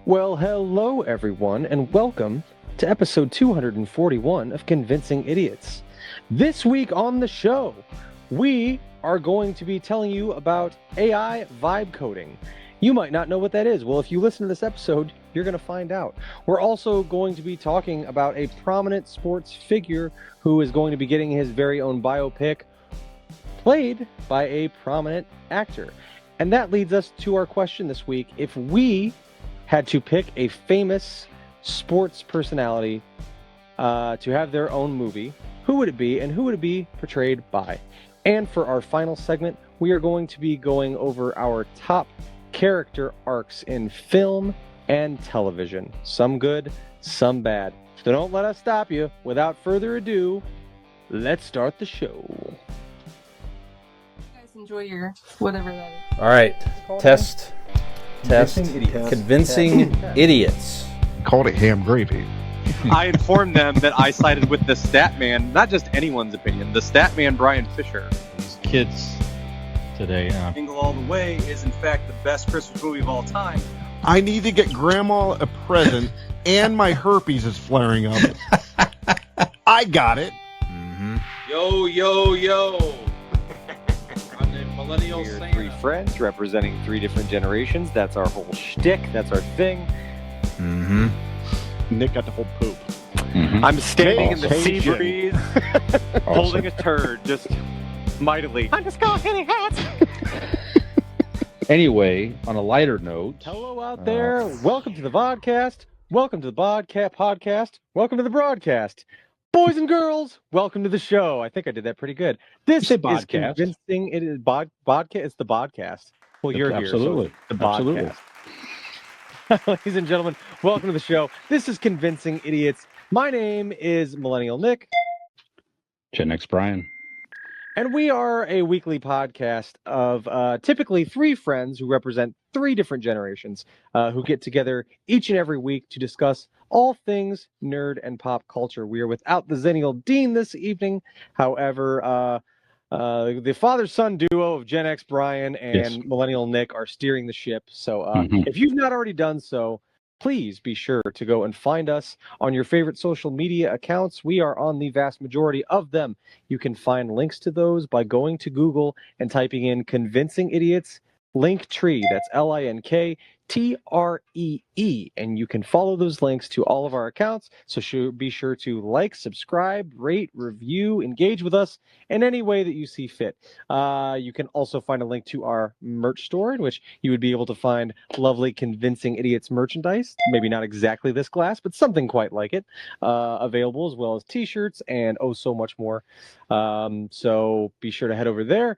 Well, hello everyone, and welcome to episode 241 of Convincing Idiots. This week on the show, we are going to be telling you about AI vibe coding. You might not know what that is. Well, if you listen to this episode, you're going to find out. We're also going to be talking about a prominent sports figure who is going to be getting his very own biopic played by a prominent actor. And that leads us to our question this week. If we had to pick a famous sports personality to have their own movie, who would it be and who would it be portrayed by? And for our final segment, we are going to be going over our top character arcs in film and television. Some good, some bad. So don't let us stop you. Without further ado, let's start the show. You guys enjoy your whatever that is. All right, test. Convincing idiots. Called it ham gravy. I informed them that I sided with the stat man, not just anyone's opinion, the stat man Brian Fisher. These kids today. Jingle All the Way is in fact the best Christmas movie of all time. I need to get Grandma a present, and my herpes is flaring up. I got it. Mm-hmm. Yo, yo, yo. I'm the millennial We're Santa. three friends representing three different generations. That's our whole shtick. That's our thing. Mm-hmm. Nick got the whole poop. Mm-hmm. I'm standing in the sea Caucasian. breeze, holding a turd, just mightily. I'm just going hitting hats. Anyway, on a lighter note, Hello out there. Welcome to the vodcast. Welcome to the podcast. Welcome to the broadcast. Boys and girls, welcome to the show. I think I did that pretty good. This say is podcast. convincing. It is bodcast. It's the podcast. Well, you're Absolutely. here. So it's the Absolutely. podcast. Ladies and gentlemen, welcome to the show. This is Convincing Idiots. My name is Millennial Nick, Gen X Brian. and we are a weekly podcast of typically three friends who represent three different generations who get together each and every week to discuss all things nerd and pop culture. We are without the Zennial Dean this evening. However, the father-son duo of Gen X Brian and Yes. Millennial Nick are steering the ship. So Mhm. if you've not already done so, please be sure to go and find us on your favorite social media accounts. We are on the vast majority of them. You can find links to those by going to Google and typing in Convincing Idiots Linktree. That's LINKTREE. And you can follow those links to all of our accounts. So be sure to like, subscribe, rate, review, engage with us in any way that you see fit. You can also find a link to our merch store in which you would be able to find lovely Convincing Idiots merchandise. Maybe not exactly this glass, but something quite like it available, as well as t-shirts and oh so much more. So be sure to head over there.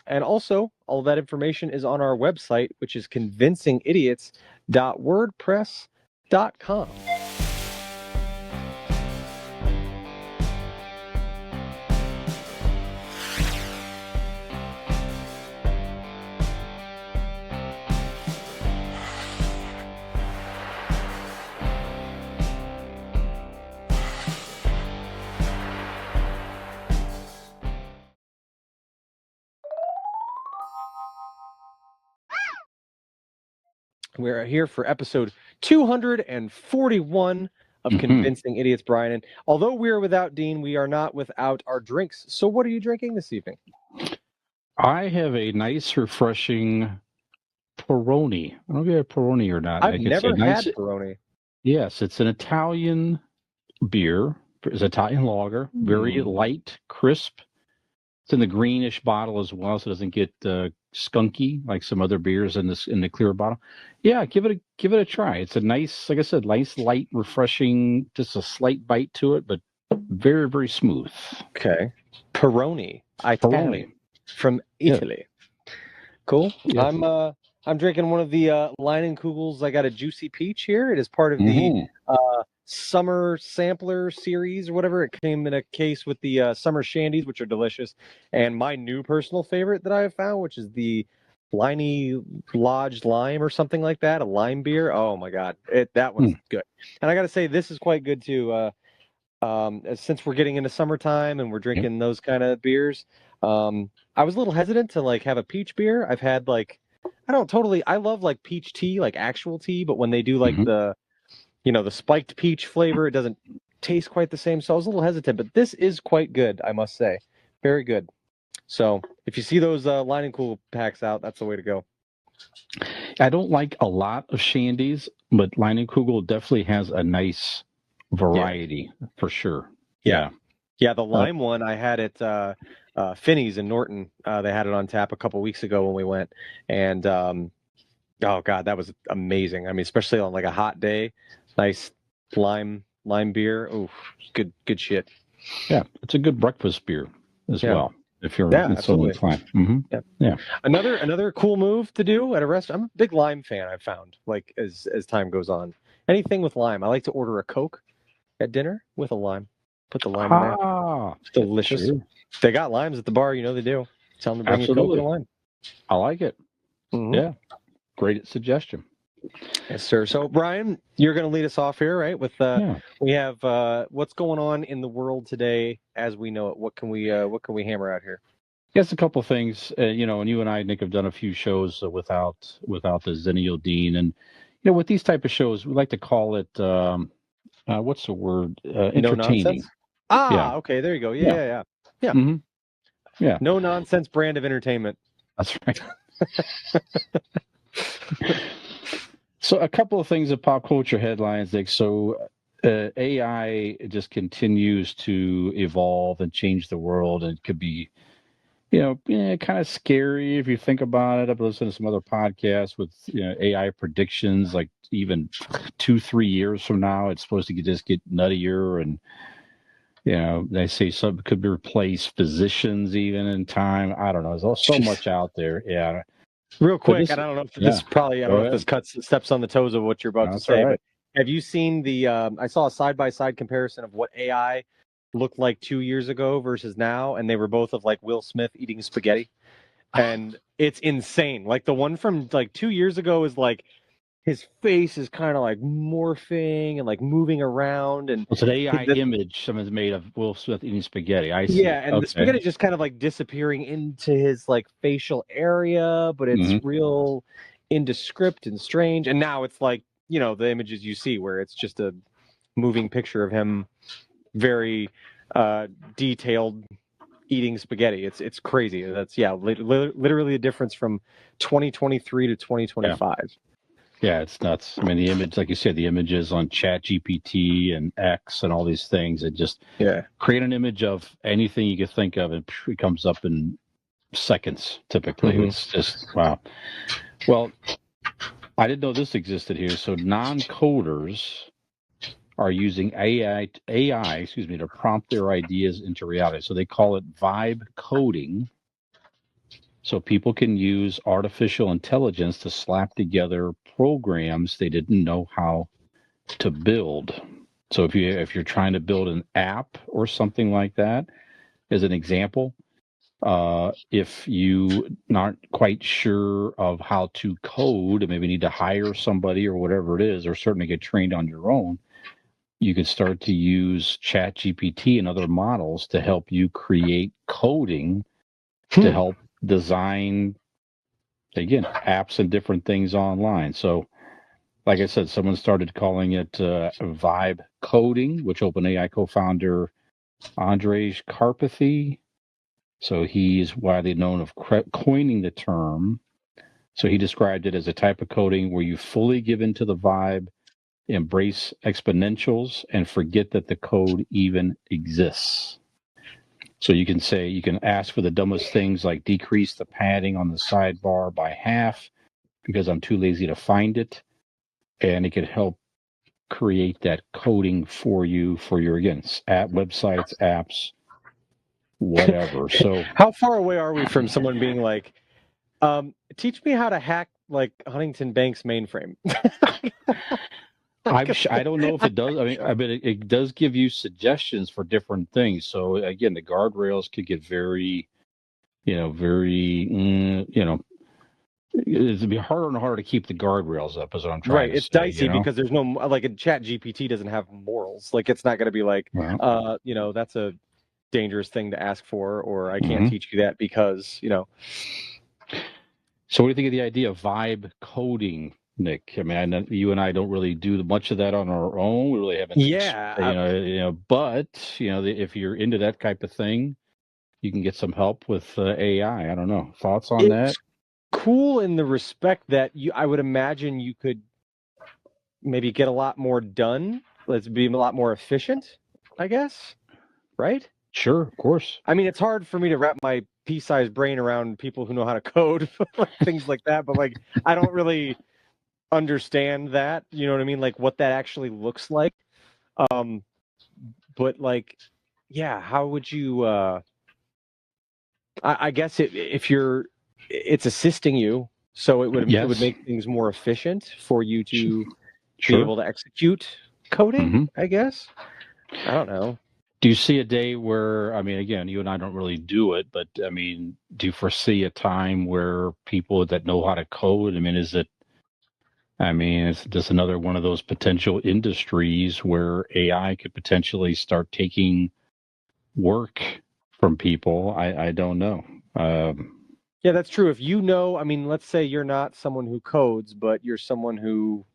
And also, all that information is on our website, which is convincingidiots.wordpress.com. We're here for episode 241 of Mhm. Convincing Idiots, Brian. And although we are without Dean, we are not without our drinks. So what are you drinking this evening? I have a nice, refreshing Peroni. I don't know if you have Peroni or not. I've It's never a nice- had Peroni. Yes, it's an Italian beer. It's Italian lager. Very light, crisp. It's in the greenish bottle as well, so it doesn't get skunky like some other beers in the clear bottle. Yeah, give it a try. It's a nice, like I said, nice, light, refreshing. Just a slight bite to it, but very, very smooth. Okay. Peroni. Italian. From Yeah. Italy. Cool. Yes. I'm drinking one of the Leinenkugels. I got a juicy peach here. It is part of the Mhm. summer sampler series or whatever. It came in a case with the summer shandies, which are delicious, and my new personal favorite that I have found, which is the Liney Lodge Lime or something like that, a lime beer. Oh my god, that one's good. And I got to say, this is quite good too. Since we're getting into summertime and we're drinking those kind of beers, I was a little hesitant to like have a peach beer. I've had like I don't totally. I love like peach tea, like actual tea, but when they do like the spiked peach flavor, it doesn't taste quite the same. So I was a little hesitant, but this is quite good, I must say. Very good. So if you see those Line and Cool packs out, that's the way to go. I don't like a lot of shandies, but Leinenkugel definitely has a nice variety for sure. Yeah. The lime one I had at Finney's in Norton. They had it on tap a couple weeks ago when we went, and oh god, that was amazing. I mean, especially on like a hot day, nice lime beer. Ooh, good shit. Yeah, it's a good breakfast beer as well. If you're so inclined. Yeah. Another cool move to do at a restaurant. I'm a big lime fan. I've found like as time goes on. Anything with lime. I like to order a Coke at dinner with a lime. Put the lime in there. It's delicious. Sure. If they got limes at the bar, you know they do. Tell them to bring you Coke and a lime. I like it. Yeah. Great suggestion. Yes, sir. So, Brian, you're going to lead us off here, right? With we have what's going on in the world today as we know it. What can we hammer out here? Yes, a couple of things. And you and I, Nick, have done a few shows without the Zennial Dean, and with these type of shows, we like to call it what's the word? Entertaining. No nonsense? Okay, there you go. Yeah. Mm-hmm. Yeah. No nonsense brand of entertainment. That's right. So a couple of things of pop culture headlines, Nick. So AI just continues to evolve and change the world, and it could be, kind of scary if you think about it. I've listened to some other podcasts with AI predictions, like even 2-3 years from now, it's supposed to just get nuttier, and they say some could replace physicians even in time. I don't know. There's so much out there. Yeah. Real quick, and I don't know if this probably, I don't know if this steps on the toes of what you're about to say, but have you seen I saw a side-by-side comparison of what AI looked like 2 years ago versus now, and they were both of like Will Smith eating spaghetti, and it's insane. Like the one from like 2 years ago is like his face is kind of like morphing and like moving around, and it's an AI image someone's made of Will Smith eating spaghetti. I see. Yeah, and the spaghetti just kind of like disappearing into his like facial area, but it's real indescript and strange. And now it's like, the images you see where it's just a moving picture of him very detailed eating spaghetti. It's crazy. That's literally a difference from 2023 to 2025. Yeah, it's nuts. I mean, the image, like you said, the images on ChatGPT and X and all these things, it just create an image of anything you could think of, and it comes up in seconds, typically. It's just, wow. Well, I didn't know this existed here. So non-coders are using AI, to prompt their ideas into reality. So they call it vibe coding. So people can use artificial intelligence to slap together programs they didn't know how to build. So if you're trying to build an app or something like that, as an example, if you aren't quite sure of how to code and maybe need to hire somebody or whatever it is, or certainly get trained on your own, you can start to use ChatGPT and other models to help you create coding to help design, again, apps and different things online. So, like I said, someone started calling it vibe coding, which OpenAI co-founder Andrej Karpathy. So he's widely known of coining the term. So he described it as a type of coding where you fully give into the vibe, embrace exponentials, and forget that the code even exists. So you can ask for the dumbest things like decrease the padding on the sidebar by half because I'm too lazy to find it. And it could help create that coding for you for your, again, websites, apps, whatever. So how far away are we from someone being like, teach me how to hack like Huntington Bank's mainframe? I don't know if it does. I mean, it does give you suggestions for different things. So again, the guardrails could get very, it'd be harder and harder to keep the guardrails up, is what I'm trying to say. It's dicey because there's no, like, a ChatGPT doesn't have morals. Like, it's not going to be like, that's a dangerous thing to ask for, or I can't teach you that because, So what do you think of the idea of vibe coding, Nick? I mean, I know you and I don't really do much of that on our own. We really haven't, Yeah, but if you're into that type of thing, you can get some help with AI. I don't know. Thoughts on that? it's cool in the respect that I would imagine you could maybe get a lot more done. Let's be a lot more efficient, I guess. Right? Sure, of course. I mean, it's hard for me to wrap my pea-sized brain around people who know how to code, like things like that. But like, I don't really understand that. You know what I mean? Like what that actually looks like. Um, but like, yeah, how would you? I guess if it's assisting you, so it would Yes, make things more efficient for you to be sure. able to execute coding. hmm I guess. I don't know. Do you see a day where, I mean, again, you and I don't really do it, but I mean, do you foresee a time where people that know how to code? I mean, is this another one of those potential industries where AI could potentially start taking work from people? I don't know. Um, Yeah, that's true. If you know, I mean, let's say you're not someone who codes, but you're someone who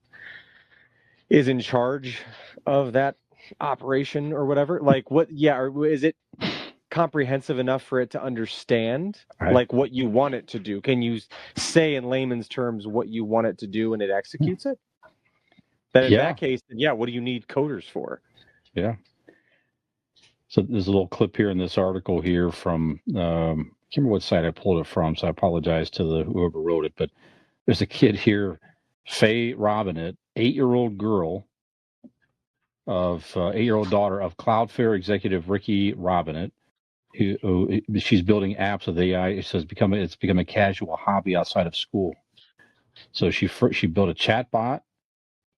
is in charge of that operation or whatever. Like, what? Yeah, or is it comprehensive enough for it to understand I, like what you want it to do? Can you say in layman's terms what you want it to do and it executes it? Then in yeah, that case, then yeah, what do you need coders for? yeah. So there's a little clip here in this article here from I can't remember what site I pulled it from, so I apologize to the whoever wrote it. But there's a kid here, Faye Robinette, 8-year-old girl of 8-year-old daughter of Cloudflare executive Ricky Robinette, who she's building apps with AI. It says it's become a casual hobby outside of school. So she built a chatbot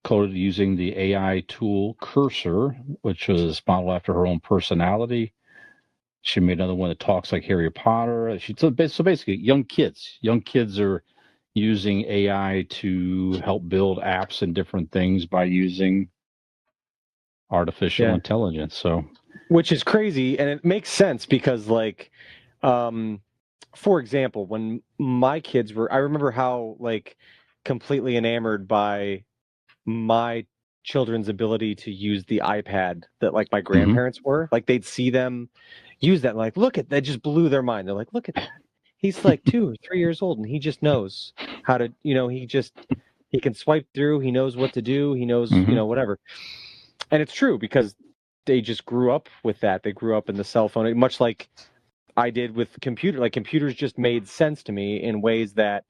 coded using the AI tool Cursor, which was modeled after her own personality. She made another one that talks like Harry Potter. So basically, young kids are using AI to help build apps and different things by using artificial Yeah, intelligence. So, which is crazy, and it makes sense because like, um, for example, when my kids were, I remember how like completely enamored by my children's ability to use the iPad that like my mhm, grandparents were. Like they'd see them use that, and like, look at that, just blew their mind. They're like, look at that. He's like 2 or 3 years old and he just knows how to, he can swipe through, he knows what to do, he knows, mhm, whatever. And it's true because they just grew up with that. They grew up in the cell phone, much like I did with computer. Like computers just made sense to me in ways that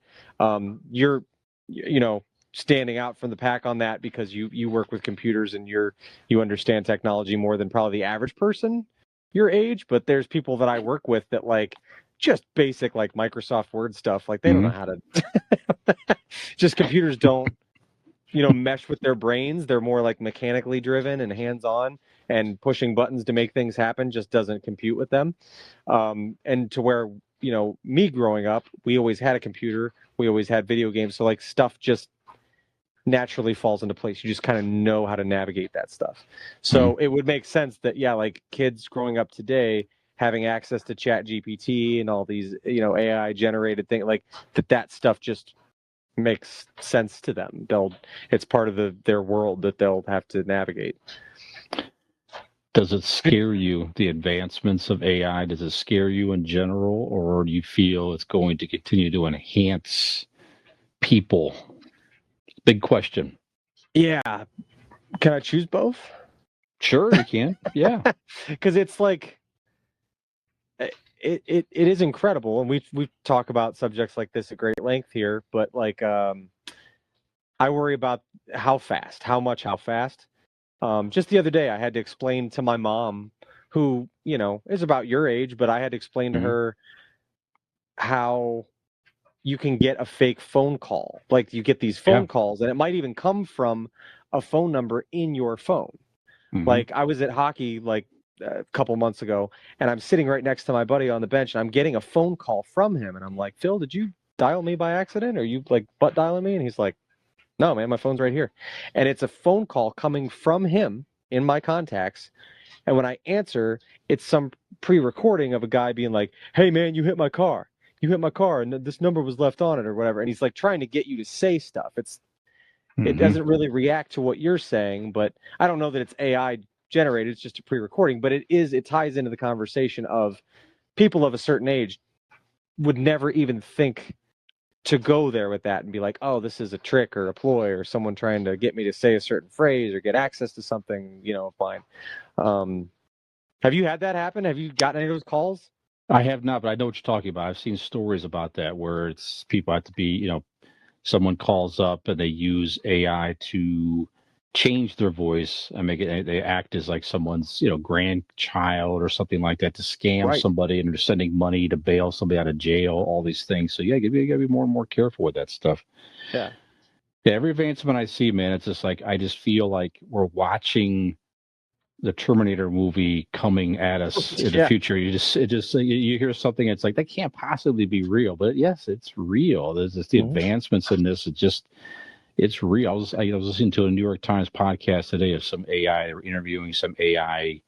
you're, you know, standing out from the pack on that because you work with computers and you understand technology more than probably the average person your age. But there's people that I work with that like just basic like Microsoft Word stuff. Like they don't know mhm, how to. Just computers don't mesh with their brains. They're more like mechanically driven and hands on, and pushing buttons to make things happen just doesn't compute with them. And to where, me growing up, we always had a computer, we always had video games. So like stuff just naturally falls into place. You just kind of know how to navigate that stuff. mhm. So it would make sense that, yeah, like kids growing up today, having access to chat GPT and all these, AI generated things like that stuff just makes sense to them. It's part of their world that they'll have to navigate. Does it scare you, the advancements of AI? Does it scare you in general, or do you feel it's going to continue to enhance people? Big question. Yeah. Can I choose both? Sure, you can. Yeah. Because it's like it is incredible, and we talk about subjects like this at great length here. But like, I worry about how fast. Just the other day, I had to explain to my mom, who is about your age, but I had to explain to Mhm. her how you can get a fake phone call. Like you get these Yeah. phone calls, and it might even come from a phone number in your phone. Mhm. Like I was at hockey like a couple months ago, and I'm sitting right next to my buddy on the bench, and I'm getting a phone call from him, and I'm like, Phil, did you dial me by accident? Are you like butt dialing me? And he's like, no, man, my phone's right here. And it's a phone call coming from him in my contacts. And when I answer, it's some pre-recording of a guy being like, hey man, you hit my car. you hit my car and this number was left on it or whatever. And he's like trying to get you to say stuff. It doesn't really react to what you're saying, but I don't know that it's AI generated. It's just a pre-recording, but it ties into the conversation of people of a certain age would never even think to go there with that and be like, oh, this is a trick or a ploy or someone trying to get me to say a certain phrase or get access to something, fine. Have you had that happen? Have you gotten any of those calls? I have not, but I know what you're talking about. I've seen stories about that where it's people have to be, someone calls up and they use AI to change their voice and they act as like someone's, grandchild or something like that to scam Right. somebody, and they're sending money to bail somebody out of jail, all these things. So yeah, you gotta be more and more careful with that stuff. Yeah. Yeah, every advancement I see, man, it's just like I just feel like we're watching the Terminator movie coming at us in the future. You hear something, it's like that can't possibly be real, but yes, it's real. There's just the advancements in this. It's real. I was listening to a New York Times podcast today of some AI. They were interviewing some AI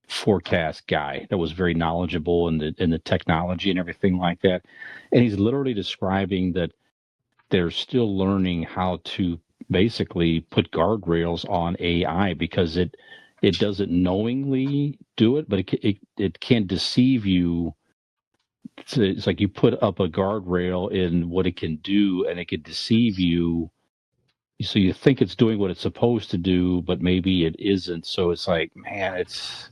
forecast guy that was very knowledgeable in the technology and everything like that, and he's literally describing that they're still learning how to basically put guardrails on AI because it doesn't knowingly do it, but it can deceive you. It's like you put up a guardrail in what it can do, and it can deceive you. So you think it's doing what it's supposed to do, but maybe it isn't. So it's like, man, it's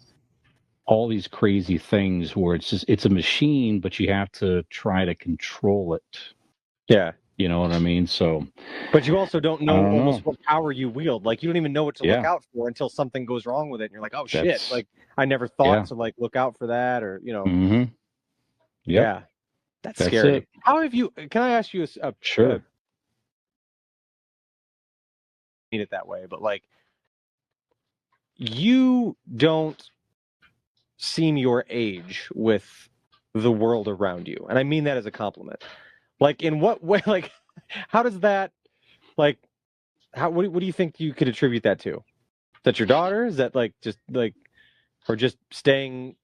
all these crazy things where it's a machine, but you have to try to control it. Yeah. You know what I mean? So, but you also don't know almost what power you wield. Like you don't even know what to look out for until something goes wrong with it, and you're like, "Oh shit!" Like I never thought to like look out for that, or Yep. Yeah, that's scary. It. How have you? Can I ask you a sure? Mean it that way, but like you don't seem your age with the world around you, and I mean that as a compliment. Like in what way? Like how does that? Like how? What do you think you could attribute that to? Is that your daughter? Is that like just like, or just staying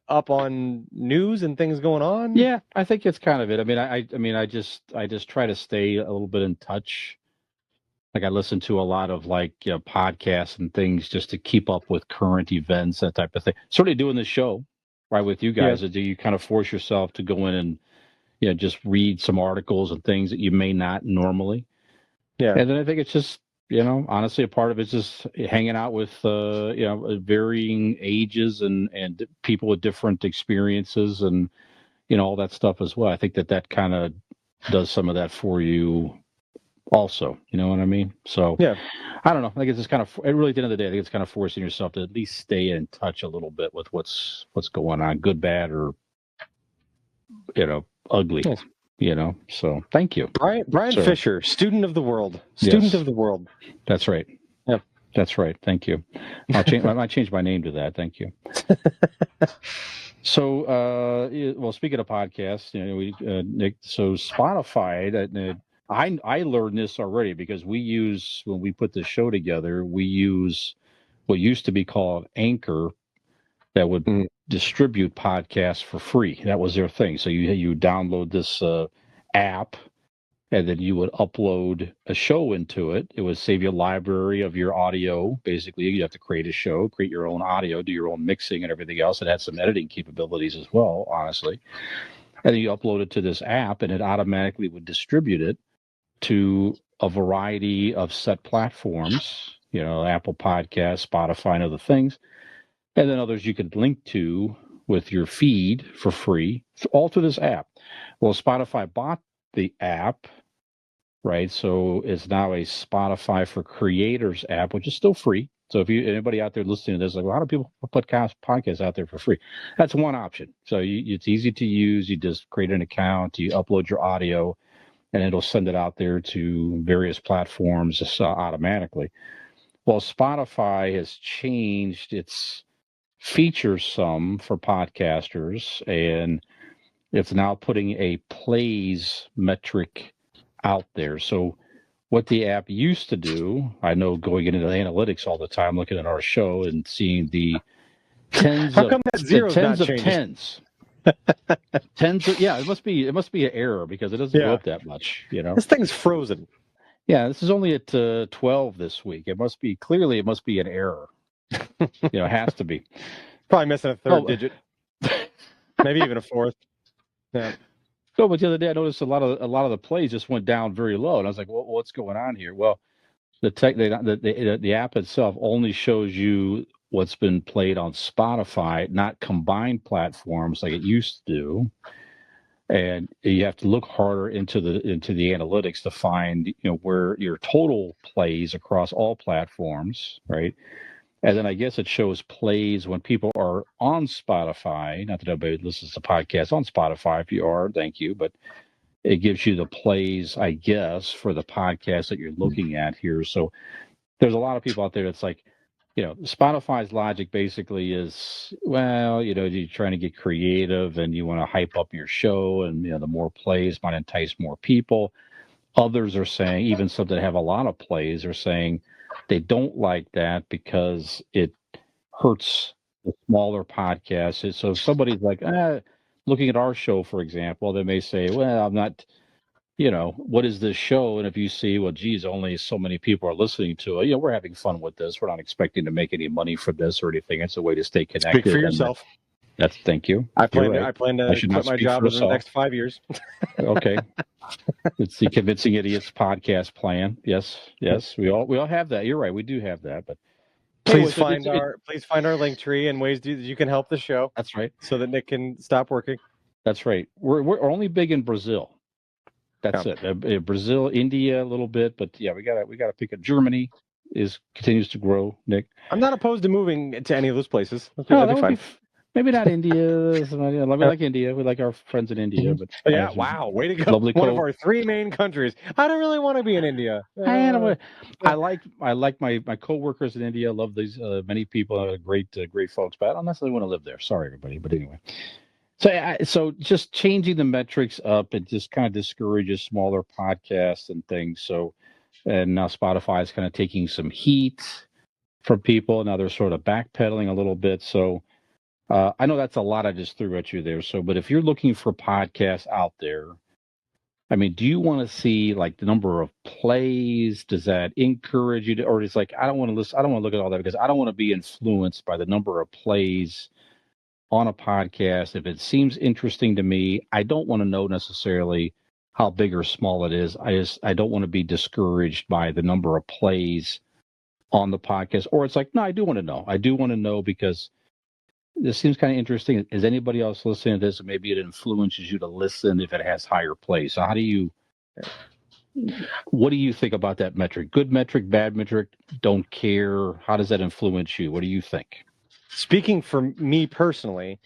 up on news and things going on? Yeah, I think it's kind of it. I mean, I just try to stay a little bit in touch. Like I listen to a lot of podcasts and things just to keep up with current events, that type of thing. Certainly doing this show, right, with you guys, do you kind of force yourself to go in and just read some articles and things that you may not normally. Yeah. And then I think it's just, honestly, a part of it's just hanging out with, varying ages and people with different experiences and, all that stuff as well. I think that kind of does some of that for you also. You know what I mean? So, yeah, I don't know. I think it's just kind of, really at the end of the day, I think it's kind of forcing yourself to at least stay in touch a little bit with what's going on, good, bad, or, ugly. Nice. So thank you. Brian Fisher, student of the world. Of the world. That's right. Yeah. That's right. Thank you. I might change my name to that. Thank you. So, well, speaking of podcasts, Nick, so Spotify, I learned this already because when we put the show together, we use what used to be called Anchor that would distribute podcasts for free. That was their thing. So you download this app, and then you would upload a show into it. It would save you a library of your audio. Basically, you have to create a show, create your own audio, do your own mixing and everything else. It had some editing capabilities as well, honestly. And then you upload it to this app, and it automatically would distribute it to a variety of set platforms, Apple Podcasts, Spotify, and other things. And then others you could link to with your feed for free, all through this app. Well, Spotify bought the app, right? So it's now a Spotify for Creators app, which is still free. So if anybody out there listening to this, like, well, how do people put podcasts out there for free? That's one option. So it's easy to use. You just create an account, you upload your audio, and it'll send it out there to various platforms automatically. Well, Spotify has changed its features some for podcasters, and it's now putting a plays metric out there. So what the app used to do, I know going into the analytics all the time, looking at our show and seeing the tens How of come that zero's not changing? tens. Yeah, it must be an error because it doesn't go Yeah. up that much, you know. This thing's frozen. Yeah, this is only at 12 this week. It must be an error. You know, it has to be. Probably missing a third Oh, digit, maybe even a fourth. Yeah. no, but the other day I noticed a lot of the plays just went down very low, and I was like, what's going on here? Well, the app itself only shows you what's been played on Spotify, not combined platforms like it used to do. And you have to look harder into the analytics to find, you know, where your total plays across all platforms, right? And then I guess it shows plays when people are on Spotify. Not that everybody listens to podcasts on Spotify. If you are, thank you. But it gives you the plays, I guess, for the podcast that you're looking at here. So there's a lot of people out there that's like, you know, Spotify's logic basically is, well, you know, you're trying to get creative and you want to hype up your show, and you know, the more plays might entice more people. Others are saying, even some that have a lot of plays are saying they don't like that because it hurts the smaller podcasts. So if somebody's like, looking at our show, for example, they may say, well, I'm not, you know, what is this show? And if you see, well, geez, only so many people are listening to it, you know, we're having fun with this. We're not expecting to make any money from this or anything. It's a way to stay connected. Speak for And yourself. thank you. I plan You're to right. I plan I to should quit not my speak job for within the myself. next 5 years. Okay. It's the Convincing Idiots podcast plan. Yes. We all have that. You're right. We do have that. But Please anyways, find our link tree and ways that you can help the show that's right. so that Nick can stop working. That's right. We're only big in Brazil. That's Yeah. it. Brazil, India, a little bit, but yeah, we gotta pick up. Germany continues to grow. Nick, I'm not opposed to moving to any of those places. oh, That'd that be would be fun. maybe not India. We like India. We like our friends in India, but I Yeah, have some wow, way to go! lovely One of our three main countries. I don't really want to be in India. I like my coworkers in India. I love these many people, great folks, but I don't necessarily want to live there. Sorry, everybody, but anyway. So just changing the metrics up, it just kind of discourages smaller podcasts and things. So, and now Spotify is kind of taking some heat from people. Now they're sort of backpedaling a little bit. So I know that's a lot I just threw at you there. So, but if you're looking for podcasts out there, I mean, do you want to see like the number of plays? Does that encourage you to, or it's like, I don't want to listen, I don't want to look at all that because I don't want to be influenced by the number of plays on a podcast. If it seems interesting to me, I don't want to know necessarily how big or small it is. I don't want to be discouraged by the number of plays on the podcast. Or it's like, no, I do want to know. I do want to know because this seems kind of interesting. Is anybody else listening to this? Maybe it influences you to listen if it has higher plays. So what do you think about that metric? Good metric, bad metric, don't care. How does that influence you? What do you think? Speaking for me personally,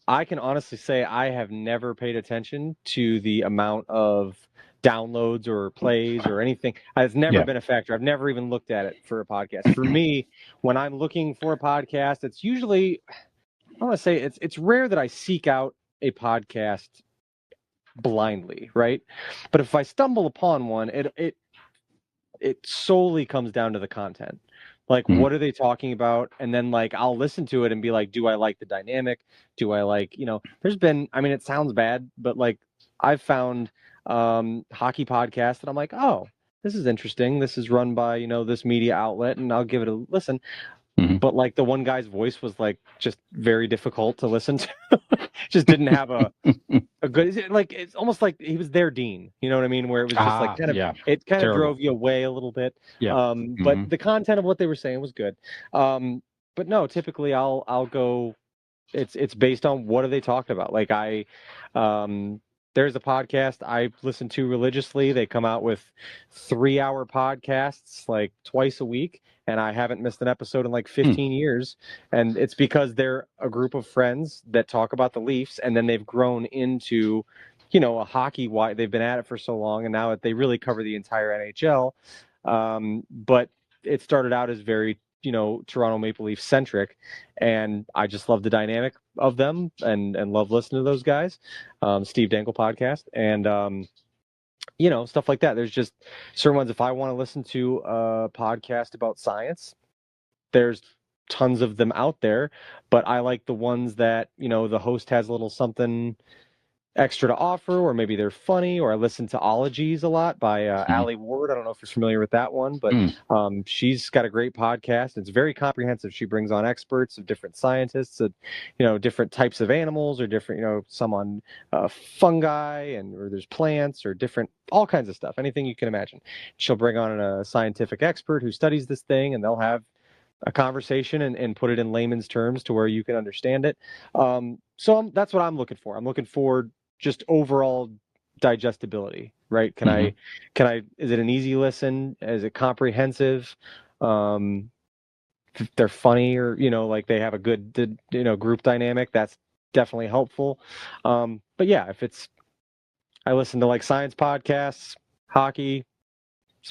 I can honestly say I have never paid attention to the amount of downloads or plays or anything. It's never been a factor. I've never even looked at it for a podcast. For me, when I'm looking for a podcast, it's usually, I want to say it's rare that I seek out a podcast blindly, right? But if I stumble upon one, it solely comes down to the content. Like, what are they talking about? And then, like, I'll listen to it and be like, do I like the dynamic? Do I like, there's been, I mean, it sounds bad, but like, I've found hockey podcasts that I'm like, oh, this is interesting. This is run by, this media outlet, and I'll give it a listen. Mm-hmm. But like, the one guy's voice was like just very difficult to listen to. Just didn't have a good, like, it's almost like he was their Dean, you know what I mean? Where it was just like it kind of drove you away a little bit. Yeah. But the content of what they were saying was good. But no, typically I'll go, it's based on what are they talking about. Like there's a podcast I listen to religiously. They come out with 3-hour podcasts like twice a week, and I haven't missed an episode in like 15 years. And it's because they're a group of friends that talk about the Leafs, and then they've grown into, a hockey. Why they've been at it for so long, and now they really cover the entire NHL. But it started out as very, Toronto Maple Leaf centric, and I just love the dynamic of them and love listening to those guys. Steve Dangle podcast and stuff like that. There's just certain ones. If I want to listen to a podcast about science, there's tons of them out there, but I like the ones that, the host has a little something extra to offer, or maybe they're funny. Or I listen to Ologies a lot by Allie Ward. I don't know if you're familiar with that one, but she's got a great podcast. It's very comprehensive. She brings on experts of different scientists, of, different types of animals, or different, some on fungi, or there's plants, or different, all kinds of stuff, anything you can imagine. She'll bring on a scientific expert who studies this thing, and they'll have a conversation and put it in layman's terms to where you can understand it. So that's what I'm looking for. I'm looking for just overall digestibility, right? Can I, is it an easy listen? Is it comprehensive? If they're funny, or, like they have a good, group dynamic, that's definitely helpful. But yeah, I listen to like science podcasts, hockey,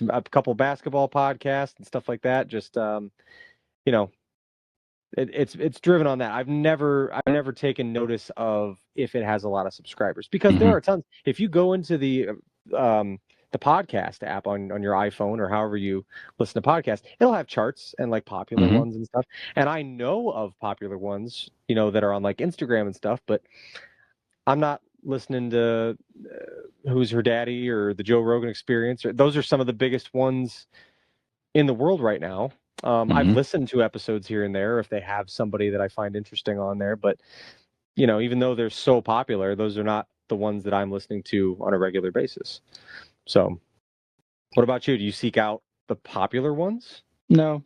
a couple basketball podcasts and stuff like that. Just, it's driven on that. I've never taken notice of if it has a lot of subscribers, because there are tons. If you go into the podcast app on your iPhone, or however you listen to podcasts, it'll have charts and like popular ones and stuff. And I know of popular ones, that are on like Instagram and stuff, but I'm not listening to Who's Her Daddy or the Joe Rogan Experience. Those are some of the biggest ones in the world right now. I've listened to episodes here and there if they have somebody that I find interesting on there, but even though they're so popular, those are not the ones that I'm listening to on a regular basis. So what about you? Do you seek out the popular ones? No.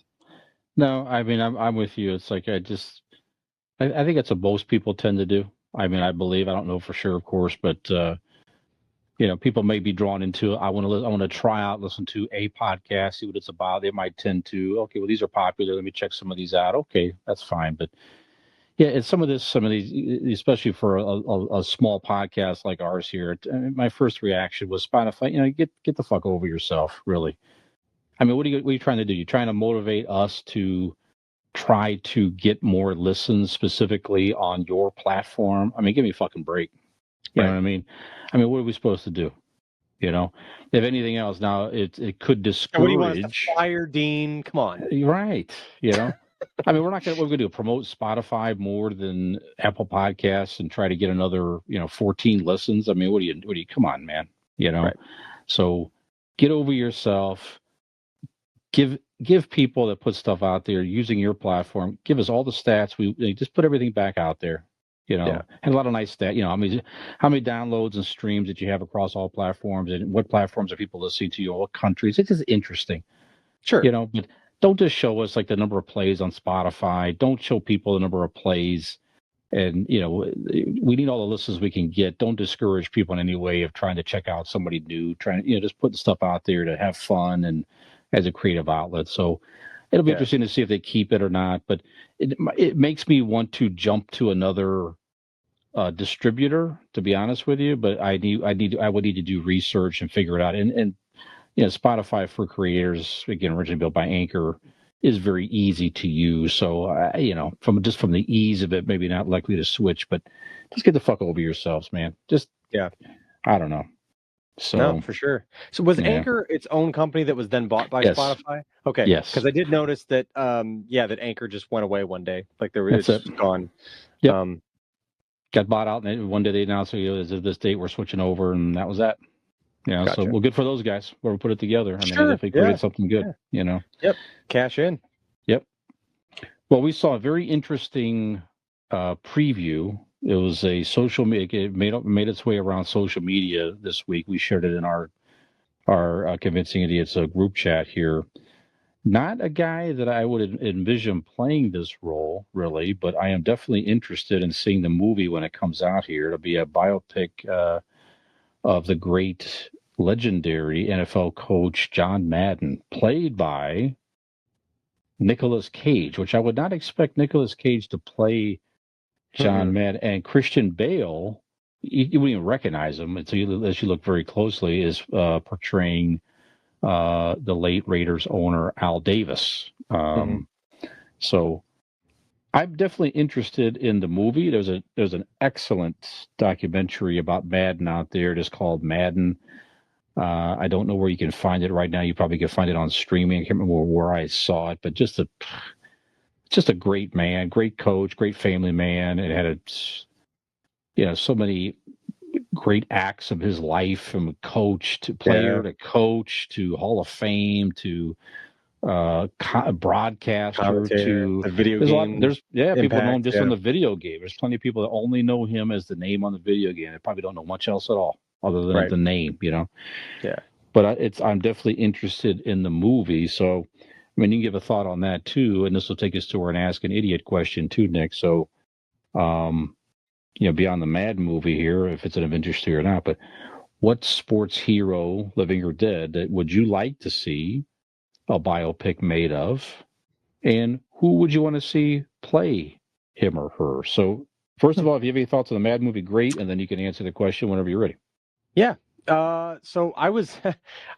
I mean, I'm with you. It's like I think that's what most people tend to do. I mean, I don't know for sure, of course, but people may be drawn into it. I want to try out, listen to a podcast, see what it's about. They might tend to, okay, well, these are popular. Let me check some of these out. Okay, that's fine. But yeah, it's some of these, especially for a small podcast like ours here. My first reaction was Spotify. Get the fuck over yourself, really. I mean, what are you trying to do? You're trying to motivate us to try to get more listens specifically on your platform. I mean, give me a fucking break. You know what I mean? I mean, what are we supposed to do? If anything else, now it could discourage. What do you want us to fire Dean? Come on. Right. I mean, we're gonna do promote Spotify more than Apple Podcasts and try to get another, 14 listens. I mean, what do you come on, man? Right. So get over yourself. Give people that put stuff out there using your platform. Give us all the stats. We just put everything back out there. And a lot of nice stats. How many downloads and streams that you have across all platforms, and what platforms are people listening to you, what countries? It's just interesting. Sure. But don't just show us like the number of plays on Spotify. Don't show people the number of plays. And, we need all the listens we can get. Don't discourage people in any way of trying to check out somebody new, just putting stuff out there to have fun and as a creative outlet. So it'll be interesting to see if they keep it or not. But it makes me want to jump to another distributor, to be honest with you. But I would need to do research and figure it out. And Spotify for creators, again, originally built by Anchor, is very easy to use. So from the ease of it, maybe not likely to switch. But just get the fuck over yourselves, man. Just I don't know. So no, for sure. So was Anchor its own company that was then bought by Spotify? Okay. Yes. Because I did notice that that Anchor just went away one day. Like it's gone. Yep. Got bought out, and one day they announced, as of this date, we're switching over, and that was that. Gotcha. So good for those guys. Whoever put it together. I mean, sure. They created something good. Yep. Cash in. Yep. Well, we saw a very interesting preview. It was a social media. It made its way around social media this week. We shared it in our Convincing Idiots group chat here. Not a guy that I would envision playing this role, really, but I am definitely interested in seeing the movie when it comes out here. It'll be a biopic of the great, legendary NFL coach John Madden, played by Nicolas Cage, which I would not expect Nicolas Cage to play John Madden. And Christian Bale, you wouldn't even recognize him unless you look very closely, is portraying the late Raiders owner Al Davis. So I'm definitely interested in the movie. There's an excellent documentary about Madden out there, just called Madden. I don't know where you can find it right now. You probably can find it on streaming. I can't remember where I saw it, but just just a great man, great coach, great family man, and had so many great acts of his life, from coach to player to coach to Hall of Fame to broadcaster Commentator, to the video there's a lot. game There's people know him impact. just from the video game. There's plenty of people that only know him as the name on the video game. They probably don't know much else at all other than Right. the name. Yeah. But I'm definitely interested in the movie. So, I mean, you can give a thought on that too, and this will take us to our Ask an Idiot question too, Nick. So, beyond the Mad movie here, if it's of interest to you or not, but what sports hero, living or dead, would you like to see a biopic made of? And who would you want to see play him or her? So, first of all, if you have any thoughts on the Mad movie, great, and then you can answer the question whenever you're ready. Yeah. So I was,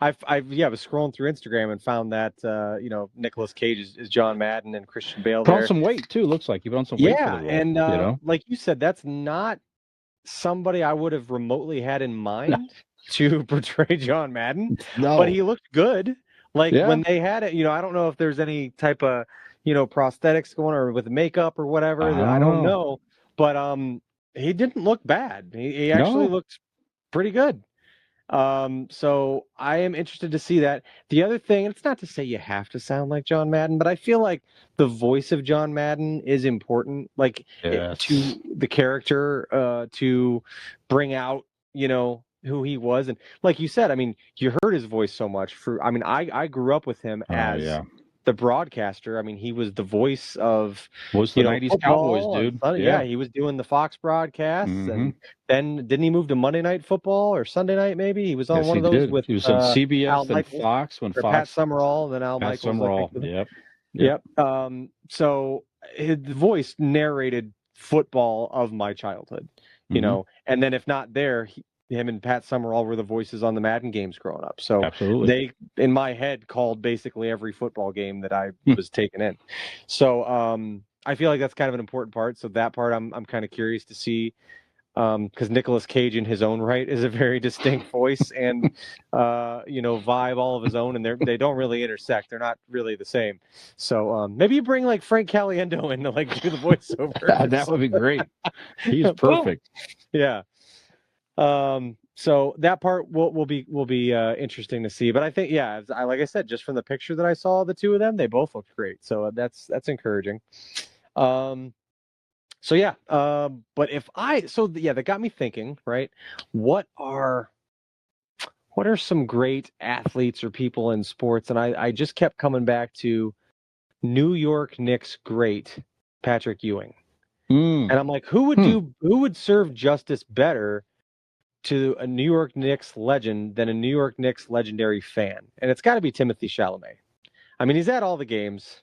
I was scrolling through Instagram and found that, Nicolas Cage is John Madden and Christian Bale Put on there. some weight too. Looks like you put on some weight for the role. And like you said, that's not somebody I would have remotely had in mind to portray John Madden. No, but he looked good. Like Yeah. when they had it, I don't know if there's any type of, prosthetics going or with makeup or whatever. I don't know. But he didn't look bad. He actually No. looked pretty good. So I am interested to see that. The other thing, it's not to say you have to sound like John Madden, but I feel like the voice of John Madden is important, like Yes. to the character, to bring out, who he was. And like you said, I mean, you heard his voice so much I grew up with him as the broadcaster. I mean, he was the voice of, Was the 90s football Cowboys, dude. Yeah, he was doing the Fox broadcasts, and then didn't he move to Monday Night Football or Sunday night? Maybe he was on one of those did. with He was on Al CBS and Michaels Fox when or Fox. Pat Summerall, and then Al Pat Michaels. Summerall. I think. Yep. So his voice narrated football of my childhood, and then if not there, him and Pat Summerall were the voices on the Madden games growing up. So Absolutely. they, in my head, called basically every football game that I was taken in. So I feel like that's kind of an important part. So that part I'm kind of curious to see, because Nicolas Cage in his own right is a very distinct voice and vibe all of his own, and they don't really intersect. They're not really the same. So maybe you bring like Frank Caliendo in to like do the voiceover. That would be great. He's perfect. Yeah. So that part will be interesting to see. But I think, like I said, just from the picture that I saw, the two of them, they both looked great. So that's encouraging. But that got me thinking, right? What are some great athletes or people in sports? And I just kept coming back to New York Knicks great Patrick Ewing. And I'm like, who would serve justice better to a New York Knicks legend than a New York Knicks legendary fan? And it's got to be Timothy Chalamet. I mean, he's at all the games.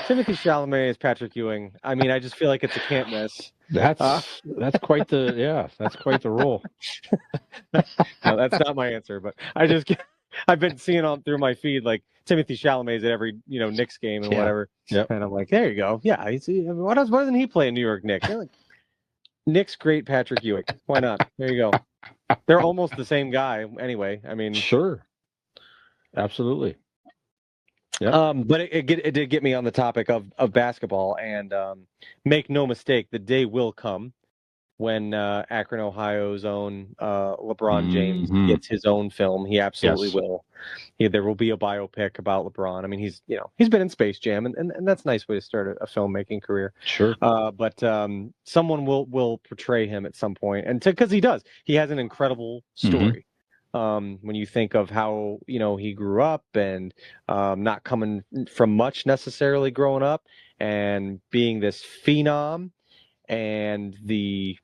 Timothy Chalamet is Patrick Ewing. I mean, I just feel like it's a can't miss. That's quite the role. No, that's not my answer, but I've been seeing on through my feed like Timothy Chalamet's at every Knicks game and whatever. Yep. And I'm like, there you go. Yeah, why doesn't he play in New York Knicks? Like, Knicks great Patrick Ewing. Why not? There you go. They're almost the same guy anyway. I mean, sure, absolutely. Yep. But it did get me on the topic of basketball, and make no mistake, the day will come when Akron, Ohio's own LeBron James gets his own film. He absolutely will. There will be a biopic about LeBron. I mean, he's been in Space Jam, and that's a nice way to start a filmmaking career. Sure. But someone will portray him at some point, and because he does, he has an incredible story. When you think of how he grew up and not coming from much necessarily growing up, and being this phenom, and the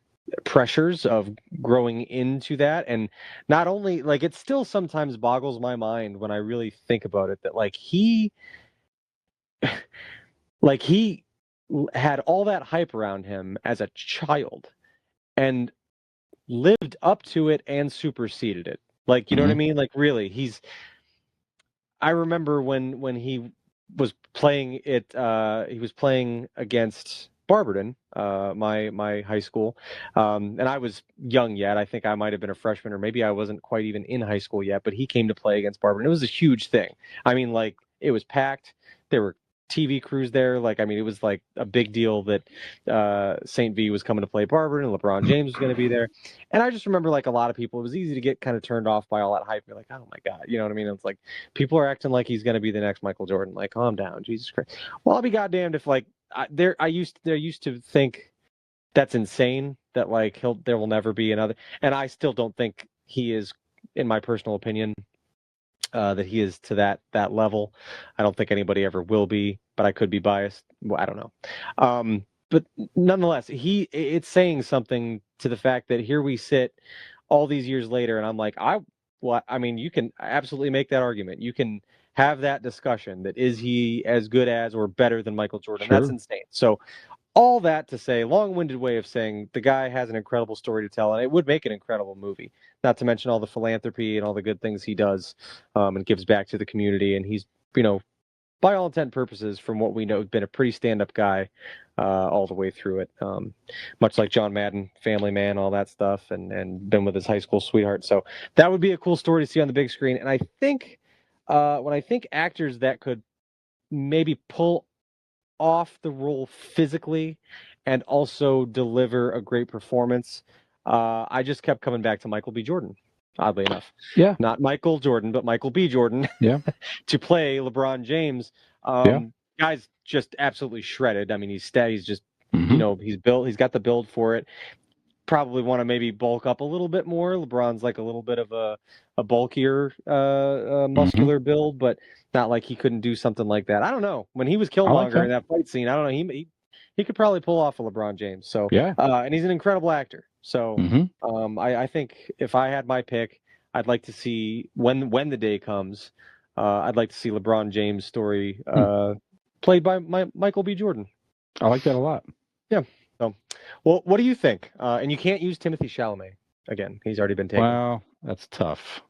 pressures of growing into that, and not only like, it still sometimes boggles my mind when I really think about it, that he had all that hype around him as a child and lived up to it and superseded it. Like, you know what I mean? Like, really, I remember when he was playing it, he was playing against Barberton, my high school. And I was young yet. I think I might have been a freshman, or maybe I wasn't quite even in high school yet, but he came to play against Barberton. It was a huge thing. I mean, like, it was packed. There were TV crews there. Like, I mean, it was like a big deal that St. V was coming to play Barber and LeBron James was going to be there. And I just remember, like, a lot of people, it was easy to get kind of turned off by all that hype. You're like, oh my God, you know what I mean? It's like people are acting like he's going to be the next Michael Jordan. Like, calm down, Jesus Christ. Well, I'll be goddamned if like I used to think that's insane that like there will never be another. And I still don't think he is, in my personal opinion, that he is to that level. I don't think anybody ever will be, but I could be biased. Well, I don't know. But nonetheless, it's saying something to the fact that here we sit all these years later, and I'm like, I mean, you can absolutely make that argument. You can have that discussion that is he as good as or better than Michael Jordan? Sure. That's insane. So all that to say, long-winded way of saying the guy has an incredible story to tell, and it would make an incredible movie. Not to mention all the philanthropy and all the good things he does, and gives back to the community. And he's, by all intent and purposes, from what we know, been a pretty stand-up guy all the way through it. Much like John Madden, family man, all that stuff, and been with his high school sweetheart. So that would be a cool story to see on the big screen. And I think when I think actors that could maybe pull off the role physically and also deliver a great performance, I just kept coming back to Michael B. Jordan, oddly enough. Yeah. Not Michael Jordan, but Michael B. Jordan. Yeah. To play LeBron James. Yeah. Guy's just absolutely shredded. I mean, he's just, Mhm. he's built, he's got the build for it. Probably want to maybe bulk up a little bit more. LeBron's like a little bit of a bulkier, muscular build, but not like he couldn't do something like that. I don't know. When he was I like Killmonger in that. that fight scene, I don't know. He could probably pull off a LeBron James. So Yeah. and he's an incredible actor. So Mhm. I think if I had my pick, I'd like to see when the day comes. I'd like to see LeBron James' story played by Michael B. Jordan. I like that a lot. Yeah. So, well, what do you think? And you can't use Timothy Chalamet again. He's already been taken. Well, that's tough.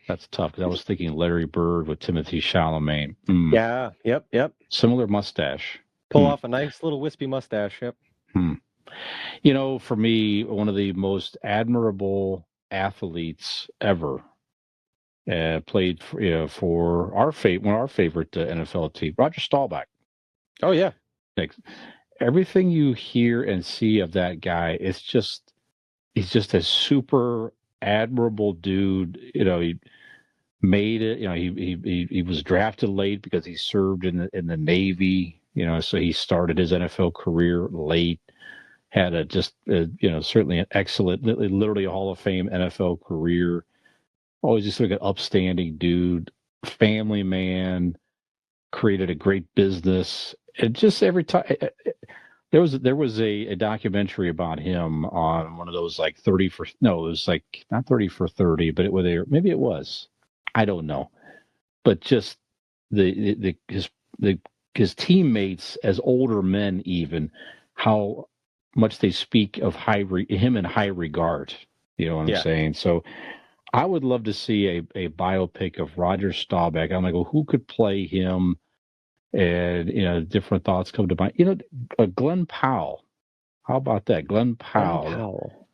That's tough because I was thinking Larry Bird with Timothy Chalamet. Yeah. Yep. Similar mustache. Pull off a nice little wispy mustache. Yep. For me, one of the most admirable athletes ever played for one of our favorite NFL team, Roger Staubach. Oh yeah. Everything you hear and see of that guy, he's just a super admirable dude. He made it. He was drafted late because he served in the Navy. So he started his NFL career late. Had certainly an excellent, literally a Hall of Fame NFL career. Always just like an upstanding dude, family man, created a great business. And just every time there was a documentary about him on one of those like 30 for, no, it was like not 30 for 30, but maybe it was, I don't know, but just his teammates as older men, even how much they speak of him in high regard. You know what I'm saying? So I would love to see a biopic of Roger Staubach. I'm like, well, who could play him? And different thoughts come to mind. Glenn Powell. How about that, Glenn Powell?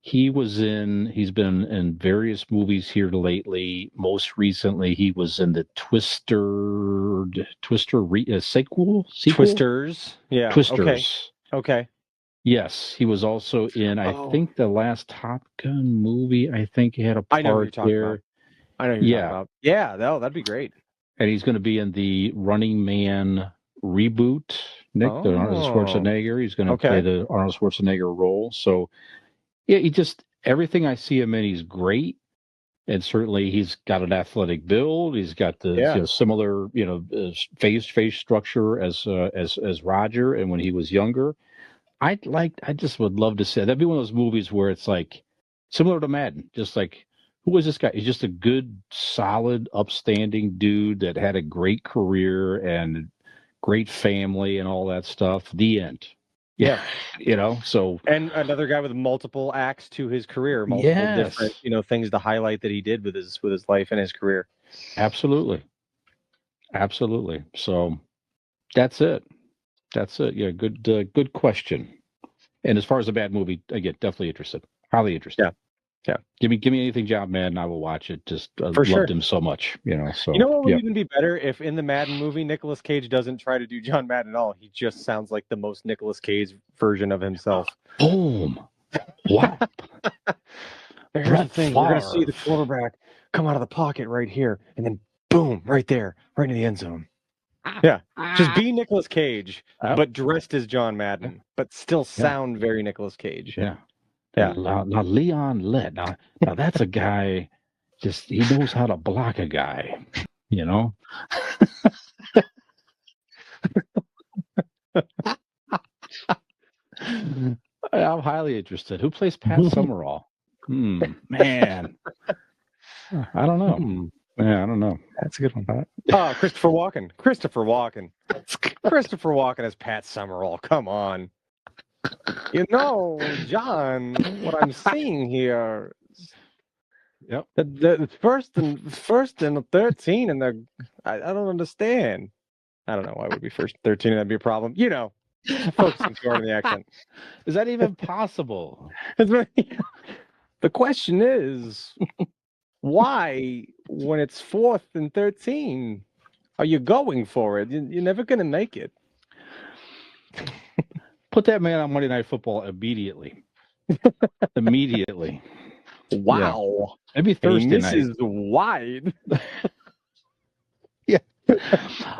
He's been in various movies here lately. Most recently, he was in the Twister sequel. Twisters. Yeah. Twisters. Okay. Yes, he was also in, I think, the last Top Gun movie. I think he had a part I know who you're talking there. about. I know who you're talking about. Yeah, that'd be great. And he's going to be in the Running Man reboot, Nick, the Arnold Schwarzenegger. He's going to play the Arnold Schwarzenegger role. So, yeah, everything I see him in, he's great. And certainly he's got an athletic build. He's got the similar, face structure as Roger and when he was younger. I just would love to see that'd be one of those movies where it's like similar to Madden, just like, who is this guy? He's just a good, solid, upstanding dude that had a great career and great family and all that stuff. The end. Yeah. So. And another guy with multiple acts to his career, multiple different, things to highlight that he did with his life and his career. Absolutely. So that's it. Yeah. Good question. And as far as a bad movie, again, definitely interested. Highly interested. Yeah. Yeah. Give me anything John Madden, I will watch it. Just For sure. loved him so much, So You know what would yeah. even be better if in the Madden movie Nicolas Cage doesn't try to do John Madden at all. He just sounds like the most Nicolas Cage version of himself. Boom! Wow. Here's Brett the thing: you're going to see the Favre. quarterback come out of the pocket right here, and then boom, right there, right in the end zone. Yeah, just be Nicolas Cage, but dressed as John Madden, but still sound very Nicolas Cage. Yeah. Yeah. Now Leon Lett. Now that's a guy. Just he knows how to block a guy. I'm highly interested. Who plays Pat Summerall? Man. I don't know. Yeah, I don't know. That's a good one. Oh, Christopher Walken. Christopher Walken as Pat Summerall. Come on. John, what I'm seeing here. Yep. The first and 13, and I don't understand. I don't know why it would be first 13 and that'd be a problem. Focusing too hard on the accent. Is that even possible? The question is, why, when it's 4th and 13, are you going for it? You're never going to make it. Put that man on Monday Night Football immediately. Immediately. Wow. Yeah. Maybe Thursday night. This is wide. Yeah.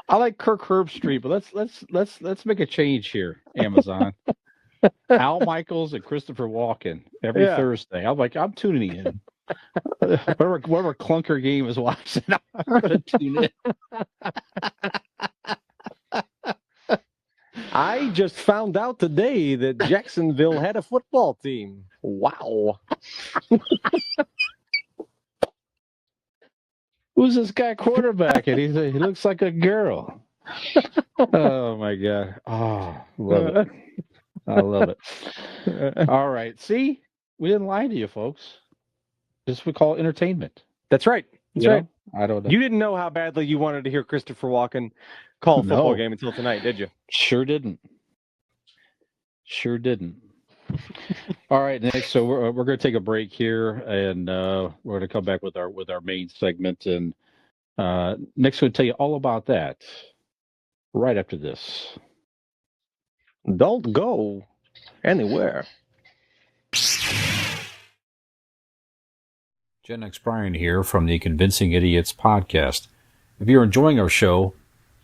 I like Kirk Herbstreit, but let's make a change here, Amazon. Al Michaels and Christopher Walken every Thursday. I'm tuning in. Whatever clunker game is watching, I'm gonna tune in. I just found out today that Jacksonville had a football team. Wow. Who's this guy quarterbacking? He looks like a girl. Oh my God. Oh, love it. I love it. All right. See, we didn't lie to you, folks. This we call entertainment. That's right. That's right. I don't know. You didn't know how badly you wanted to hear Christopher Walken call a football game until tonight, did you? Sure didn't. All right, Nick. So we're going to take a break here, and we're going to come back with our main segment, and Nick's going to tell you all about that right after this. Don't go anywhere. Gen X Brian here from the Convincing Idiots podcast. If you're enjoying our show,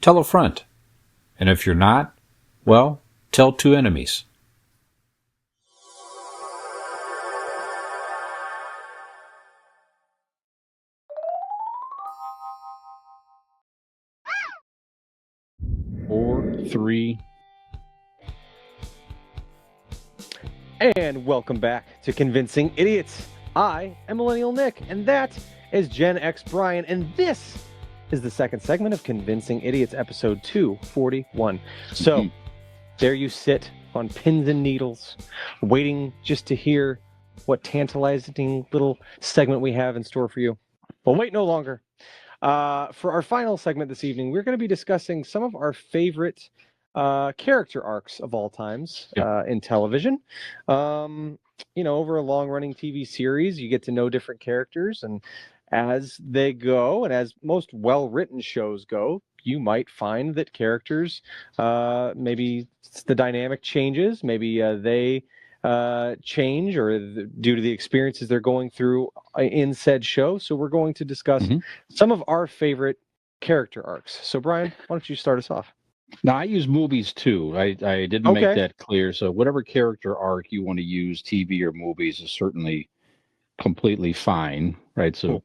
tell a friend. And if you're not, well, tell 2 enemies. And welcome back to Convincing Idiots. I am Millennial Nick, and that is Gen X Brian, and this is the second segment of Convincing Idiots, episode 241. So, there you sit on pins and needles, waiting just to hear what tantalizing little segment we have in store for you. Well, wait no longer. For our final segment this evening, we're going to be discussing some of our favorite character arcs of all times in television. Over a long-running TV series, you get to know different characters, and as they go, and as most well-written shows go, you might find that characters, maybe the dynamic changes, maybe they change, or due to the experiences they're going through in said show. So we're going to discuss some of our favorite character arcs. So Brian, why don't you start us off? Now, I use movies too. I didn't make that clear. So whatever character arc you want to use, TV or movies, is certainly completely fine, right? So,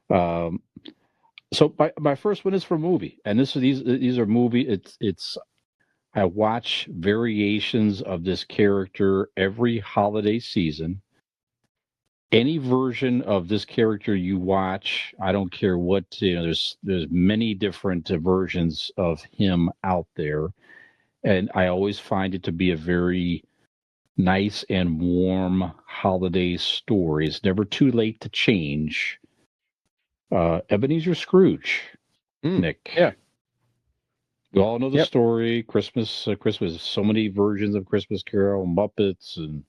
so my first one is for movie, and these are movie. It's I watch variations of this character every holiday season. Any version of this character you watch, I don't care what, there's many different versions of him out there. And I always find it to be a very nice and warm holiday story. It's never too late to change. Ebenezer Scrooge, Nick. Yeah. We all know the story. Christmas, so many versions of Christmas Carol, Muppets, and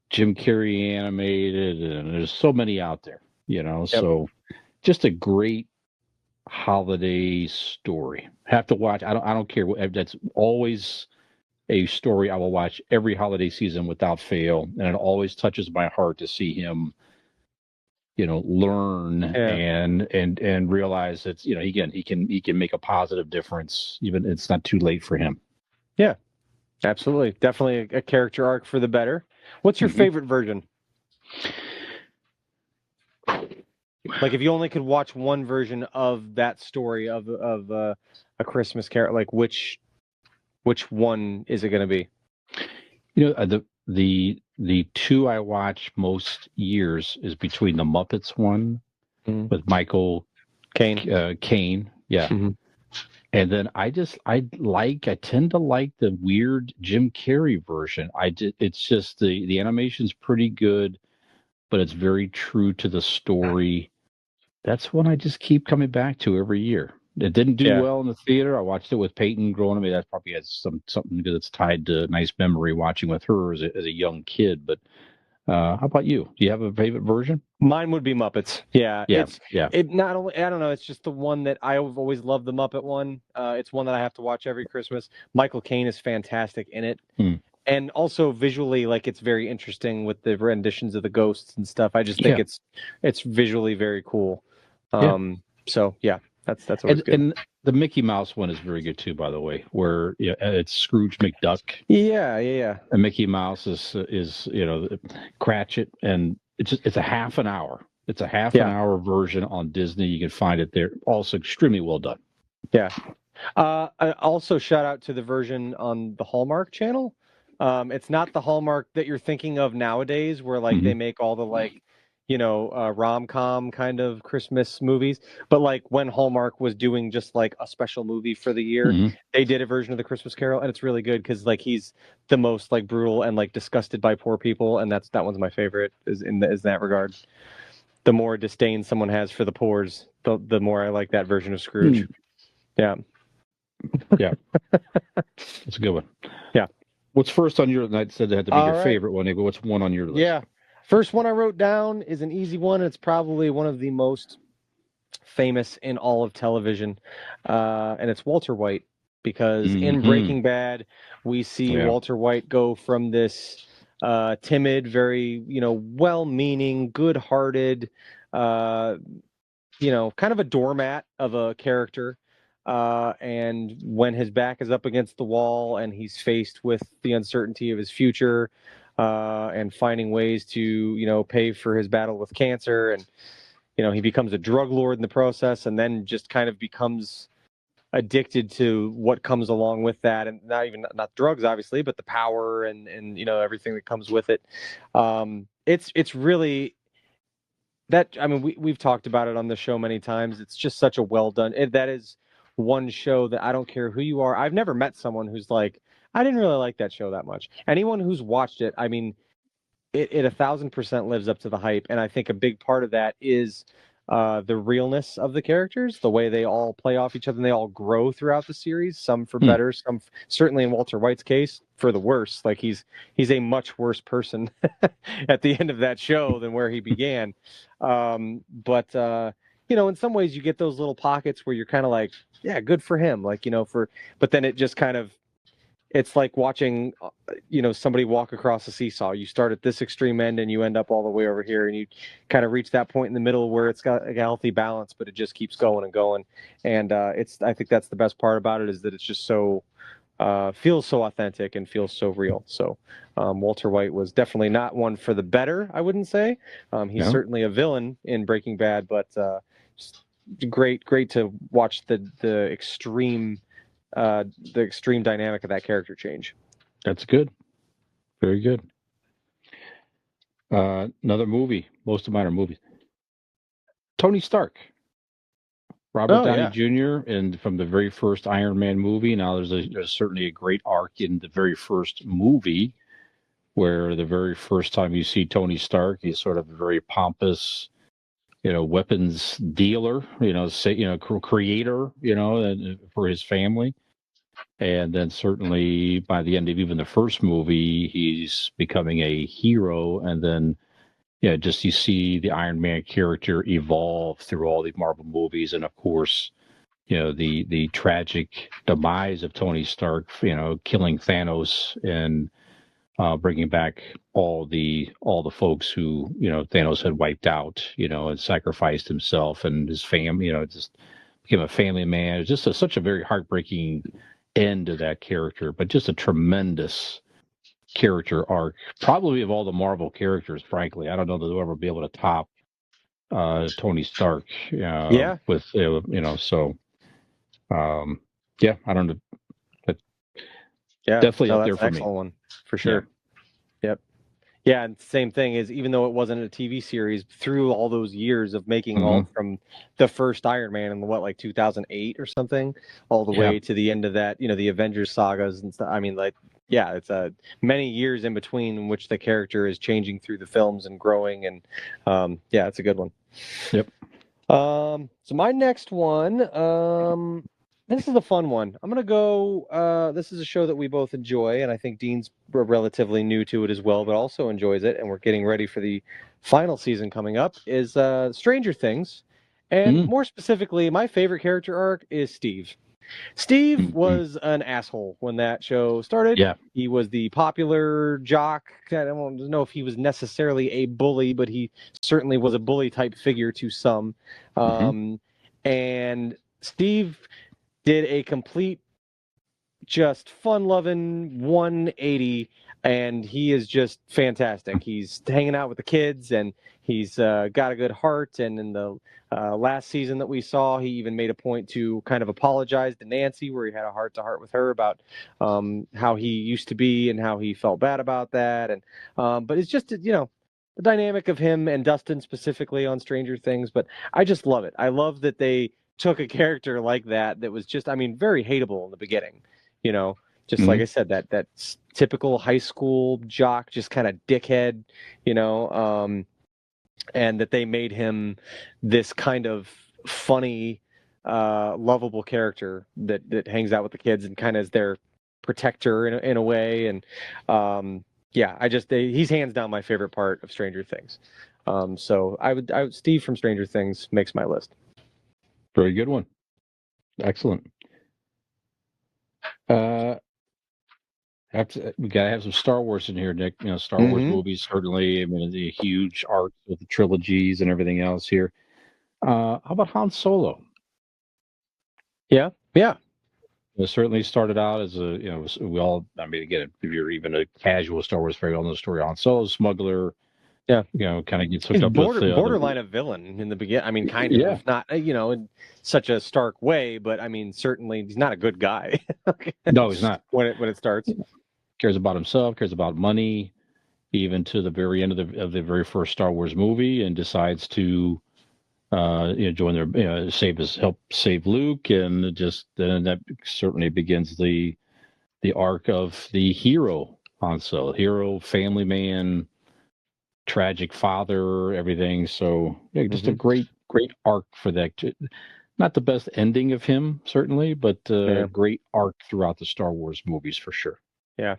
Jim Carrey animated, and there's so many out there, Yep. So just a great holiday story. Have to watch. I don't care. That's always a story I will watch every holiday season without fail, and it always touches my heart to see him, learn Yeah. and realize that he can make a positive difference. Even it's not too late for him. Yeah, absolutely. Definitely a character arc for the better. What's your favorite version? Like, if you only could watch one version of that story of a Christmas Carol, like which one is it going to be? The two I watch most years is between the Muppets one with Michael Caine, yeah. Mm-hmm. And then I tend to like the weird Jim Carrey version. It's just the animation's pretty good, but it's very true to the story. That's one I just keep coming back to every year. It didn't do well in the theater. I watched it with Peyton growing up. I mean, that probably has something that's tied to a nice memory watching with her as a young kid. But how about you? Do you have a favorite version? Mine would be Muppets. Yeah. Yeah. It not only, I don't know, it's just the one that I've always loved, the Muppet one. It's one that I have to watch every Christmas. Michael Caine is fantastic in it. And also visually, like, it's very interesting with the renditions of the ghosts and stuff. I just think it's visually very cool. So yeah, that's always good. And the Mickey Mouse one is very good too, by the way, where it's Scrooge McDuck. Yeah. And Mickey Mouse is Cratchit, and it's a half an hour. It's a half an hour version on Disney. You can find it there. Also extremely well done. Yeah. Also, shout out to the version on the Hallmark Channel. It's not the Hallmark that you're thinking of nowadays, where like they make all the rom-com kind of Christmas movies. But like when Hallmark was doing just like a special movie for the year, they did a version of the Christmas Carol, and it's really good because like he's the most like brutal and like disgusted by poor people, and that one's my favorite is in that regard. The more disdain someone has for the poors, the more I like that version of Scrooge. Yeah. That's a good one. Yeah. What's first on your? I said it had to be your favorite one. But what's one on your list? Yeah. First one I wrote down is an easy one. It's probably one of the most famous in all of television, and it's Walter White. Because in Breaking Bad, we see Walter White go from this timid, very well-meaning, good-hearted, kind of a doormat of a character. And when his back is up against the wall and he's faced with the uncertainty of his future, and finding ways to, pay for his battle with cancer, and he becomes a drug lord in the process, and then just kind of becomes addicted to what comes along with that, and not drugs obviously, but the power and everything that comes with it. It's really that, I mean, we've talked about it on the show many times. It's just such a well done. That is one show that I don't care who you are. I've never met someone who's like, I didn't really like that show that much. Anyone who's watched it, I mean, it 1,000% lives up to the hype, and I think a big part of that is the realness of the characters, the way they all play off each other, and they all grow throughout the series. Some for better, some certainly in Walter White's case for the worse. Like he's a much worse person at the end of that show than where he began. But in some ways you get those little pockets where you're kind of like, yeah, good for him. Like but then it just kind of. It's like watching, somebody walk across a seesaw. You start at this extreme end and you end up all the way over here, and you kind of reach that point in the middle where it's got a healthy balance, but it just keeps going and going. And I think that's the best part about it, is that it's just so feels so authentic and feels so real. So Walter White was definitely not one for the better, I wouldn't say. He's certainly a villain in Breaking Bad, but just great to watch the extreme dynamic of that character change. That's good. Very good. Another movie. Most of mine are movies. Tony Stark. Robert Downey Jr. and from the very first Iron Man movie. Now there's certainly a great arc in the very first movie, where the very first time you see Tony Stark, he's sort of a very pompous, weapons dealer, creator, for his family. And then certainly by the end of even the first movie, he's becoming a hero. And then, just you see the Iron Man character evolve through all the Marvel movies. And of course, the tragic demise of Tony Stark, killing Thanos and bringing back all the folks who Thanos had wiped out, and sacrificed himself and his family, just became a family man. It was just such a very heartbreaking end to that character, but just a tremendous character arc, probably of all the Marvel characters. Frankly, I don't know that they'll ever be able to top Tony Stark. Yeah. With so I don't know. But Yeah, definitely no, up that's there an for me. excellent one for sure. Yep. Yeah, and same thing is, even though it wasn't a TV series, through all those years of making all from the first Iron Man in like 2008 or something, all the way to the end of that, the Avengers sagas and stuff. I mean, like, yeah, it's many years in between in which the character is changing through the films and growing, and yeah, it's a good one. Yep. So my next one, this is a fun one. I'm gonna go. This is a show that we both enjoy, and I think Dean's relatively new to it as well, but also enjoys it. And we're getting ready for the final season coming up. Is Stranger Things, and more specifically, my favorite character arc is Steve. Steve was an asshole when that show started. Yeah. He was the popular jock. I don't know if he was necessarily a bully, but he certainly was a bully type figure to some. And Steve did a complete, just fun-loving 180, and he is just fantastic. He's hanging out with the kids, and he's got a good heart. And in the last season that we saw, he even made a point to kind of apologize to Nancy, where he had a heart-to-heart with her about how he used to be and how he felt bad about that. And but it's just, the dynamic of him and Dustin specifically on Stranger Things. But I just love it. I love that they took a character like that was just, I mean, very hateable in the beginning. Just like I said, that typical high school jock, just kind of dickhead, and that they made him this kind of funny, lovable character that hangs out with the kids and kind of is their protector in a way. And yeah, he's hands down my favorite part of Stranger Things. So I would Steve from Stranger Things makes my list. Very good one. Excellent. We gotta have some Star Wars in here, Nick. Star Wars movies certainly. I mean, the huge arc with the trilogies and everything else here. How about Han Solo? Yeah. It certainly started out as we all. I mean, again, if you're even a casual Star Wars fan, you all know the story. Han Solo, smuggler. Yeah. Kind of gets hooked up with borderline a villain in the beginning. I mean, kind of, not in such a stark way, but I mean, certainly he's not a good guy. No, he's not. When it starts, cares about himself, cares about money, even to the very end of the very first Star Wars movie, and decides to join their help save Luke, and that certainly begins the arc of the hero Han Solo, hero, family man, tragic father, everything. So just a great arc for that. Not the best ending of him, certainly, but great arc throughout the Star Wars movies for sure. Yeah.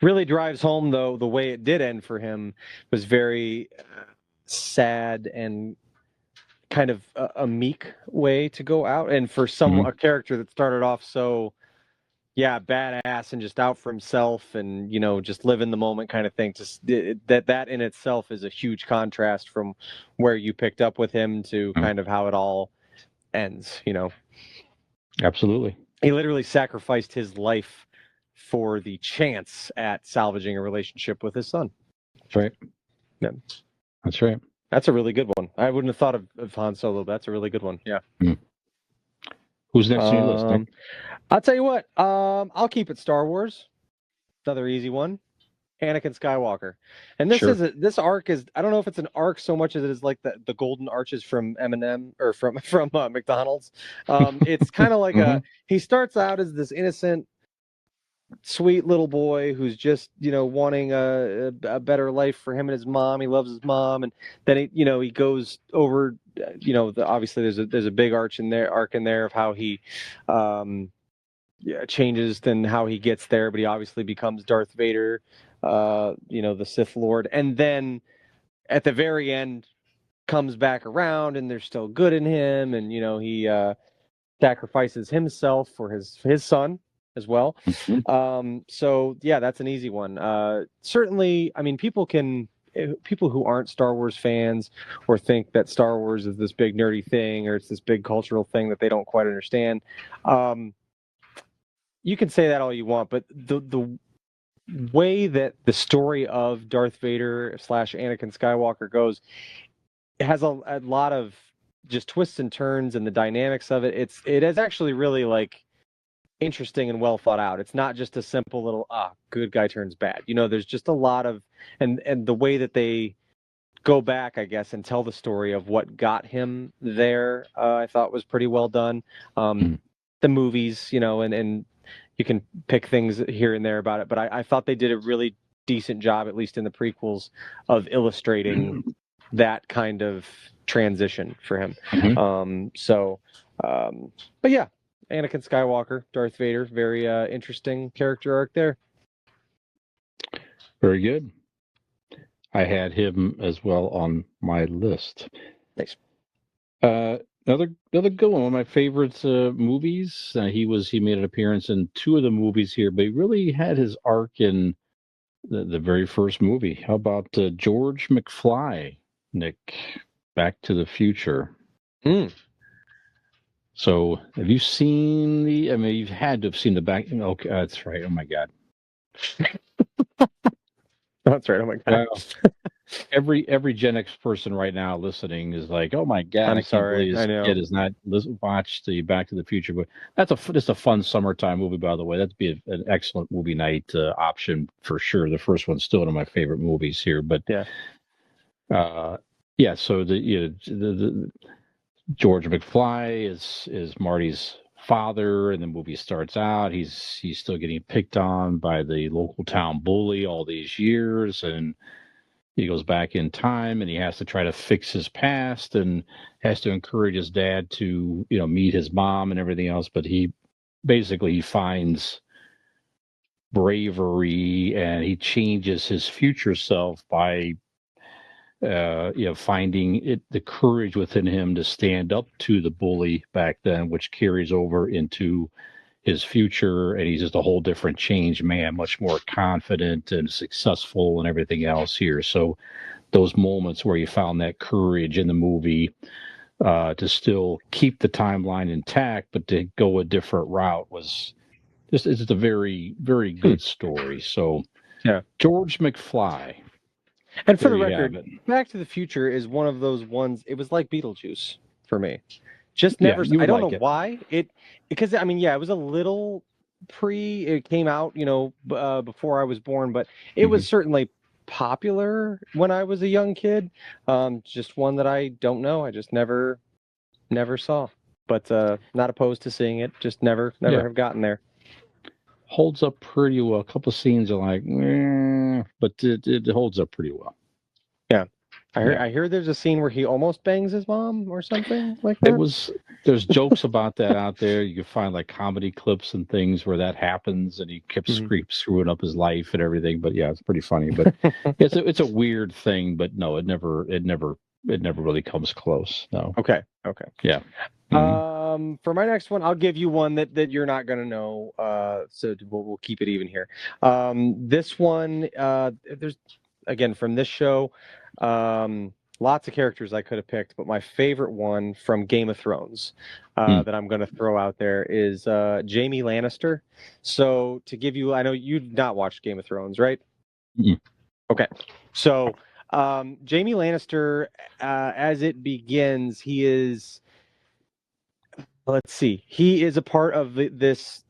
Really drives home, though, the way it did end for him was very sad and kind of a meek way to go out. And for a character that started off so, badass and just out for himself and, just live in the moment kind of thing, just that in itself is a huge contrast from where you picked up with him to kind of how it all ends, Absolutely. He literally sacrificed his life for the chance at salvaging a relationship with his son. That's right. Yeah. That's right. That's a really good one. I wouldn't have thought of Han Solo, but that's a really good one. Yeah. Who's next on your list, Nick? I'll tell you what. I'll keep it Star Wars. Another easy one. Anakin Skywalker. And this arc is, I don't know if it's an arc so much as it is like the golden arches from M&M or from McDonald's. It's kind of like he starts out as this innocent, sweet little boy who's just wanting a better life for him and his mom. He loves his mom, and then he goes over. Obviously there's a big arc in there of how he changes than how he gets there, but he obviously becomes Darth Vader, the Sith Lord, and then at the very end comes back around, and there's still good in him, and he sacrifices himself for his son as well. So yeah, that's an easy one. Certainly, I mean, people who aren't Star Wars fans or think that Star Wars is this big nerdy thing or it's this big cultural thing that they don't quite understand. You can say that all you want, but the way that the story of Darth Vader / Anakin Skywalker goes, it has a lot of just twists and turns, and the dynamics of it. It is actually really like interesting and well thought out. It's not just a simple little good guy turns bad. There's just a lot of and the way that they go back, I guess, and tell the story of what got him there, I thought was pretty well done. The movies, and you can pick things here and there about it, but I thought they did a really decent job, at least in the prequels, of illustrating that kind of transition for him. But yeah, Anakin Skywalker, Darth Vader, very interesting character arc there. Very good. I had him as well on my list. Nice. Another good one of my favorite movies. He made an appearance in 2 of the movies here, but he really had his arc in the very first movie. How about George McFly, Nick? Back to the Future. So, have you seen the? I mean, you've had to have seen the back. Okay, that's right. Oh my God. That's right. Oh my God. Every Gen X person right now listening is like, "Oh my God!" I'm I can't sorry. believe I this know. kid has not watched the Back to the Future. But that's just a fun summertime movie, by the way. That'd be an excellent movie night option for sure. The first one's still one of my favorite movies here. But yeah. So the George McFly is Marty's father, and the movie starts out. He's still getting picked on by the local town bully all these years, and he goes back in time, and he has to try to fix his past, and has to encourage his dad to meet his mom and everything else. But he finds bravery, and he changes his future self by finding the courage within him to stand up to the bully back then, which carries over into his future, and he's just a whole different changed man, much more confident and successful and everything else here. So those moments where you found that courage in the movie to still keep the timeline intact, but to go a different route was it's a very, very good story. So yeah, George McFly. And for the record, Back to the Future is one of those ones. It was like Beetlejuice for me. Just never. I don't know why because I mean, it was a little it came out, before I was born, but it was certainly popular when I was a young kid. Just one that I don't know. I just never saw, but not opposed to seeing it. Just never have gotten there. Holds up pretty well. A couple of scenes are like, but it holds up pretty well. Yeah. I hear there's a scene where he almost bangs his mom or something like that. There's jokes about that out there. You can find like comedy clips and things where that happens, and he kept screwing up his life and everything. But yeah, it's pretty funny. But it's a weird thing. But no, it never really comes close. No. Okay. Yeah. For my next one, I'll give you one that you're not going to know. So we'll keep it even here. This one, there's again from this show, lots of characters I could have picked, but my favorite one from Game of Thrones that I'm going to throw out there is Jaime Lannister. So to give you, I know you've not watched Game of Thrones, right? Okay. So Jaime Lannister, as it begins, he is. Let's see. He is a part of this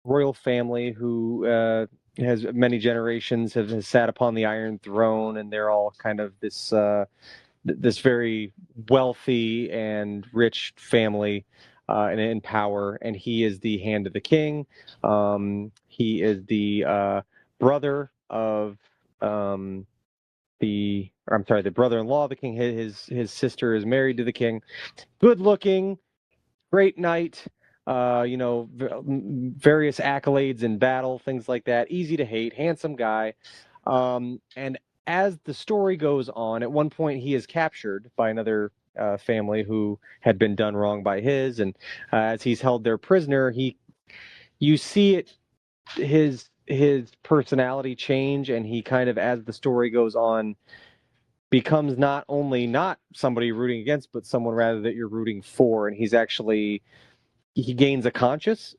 royal family who has many generations has sat upon the Iron Throne, and they're all kind of this this very wealthy and rich family and in power. And he is the hand of the king. He is the brother of the brother-in-law of the king. His sister is married to the king. Good looking. Great knight, various accolades in battle, things like that. Easy to hate, handsome guy. And as the story goes on, at one point he is captured by another family who had been done wrong by his, and as he's held there prisoner, you see his personality change, and he kind of, as the story goes on, becomes not only not somebody you're rooting against, but someone rather that you're rooting for, and he gains a conscience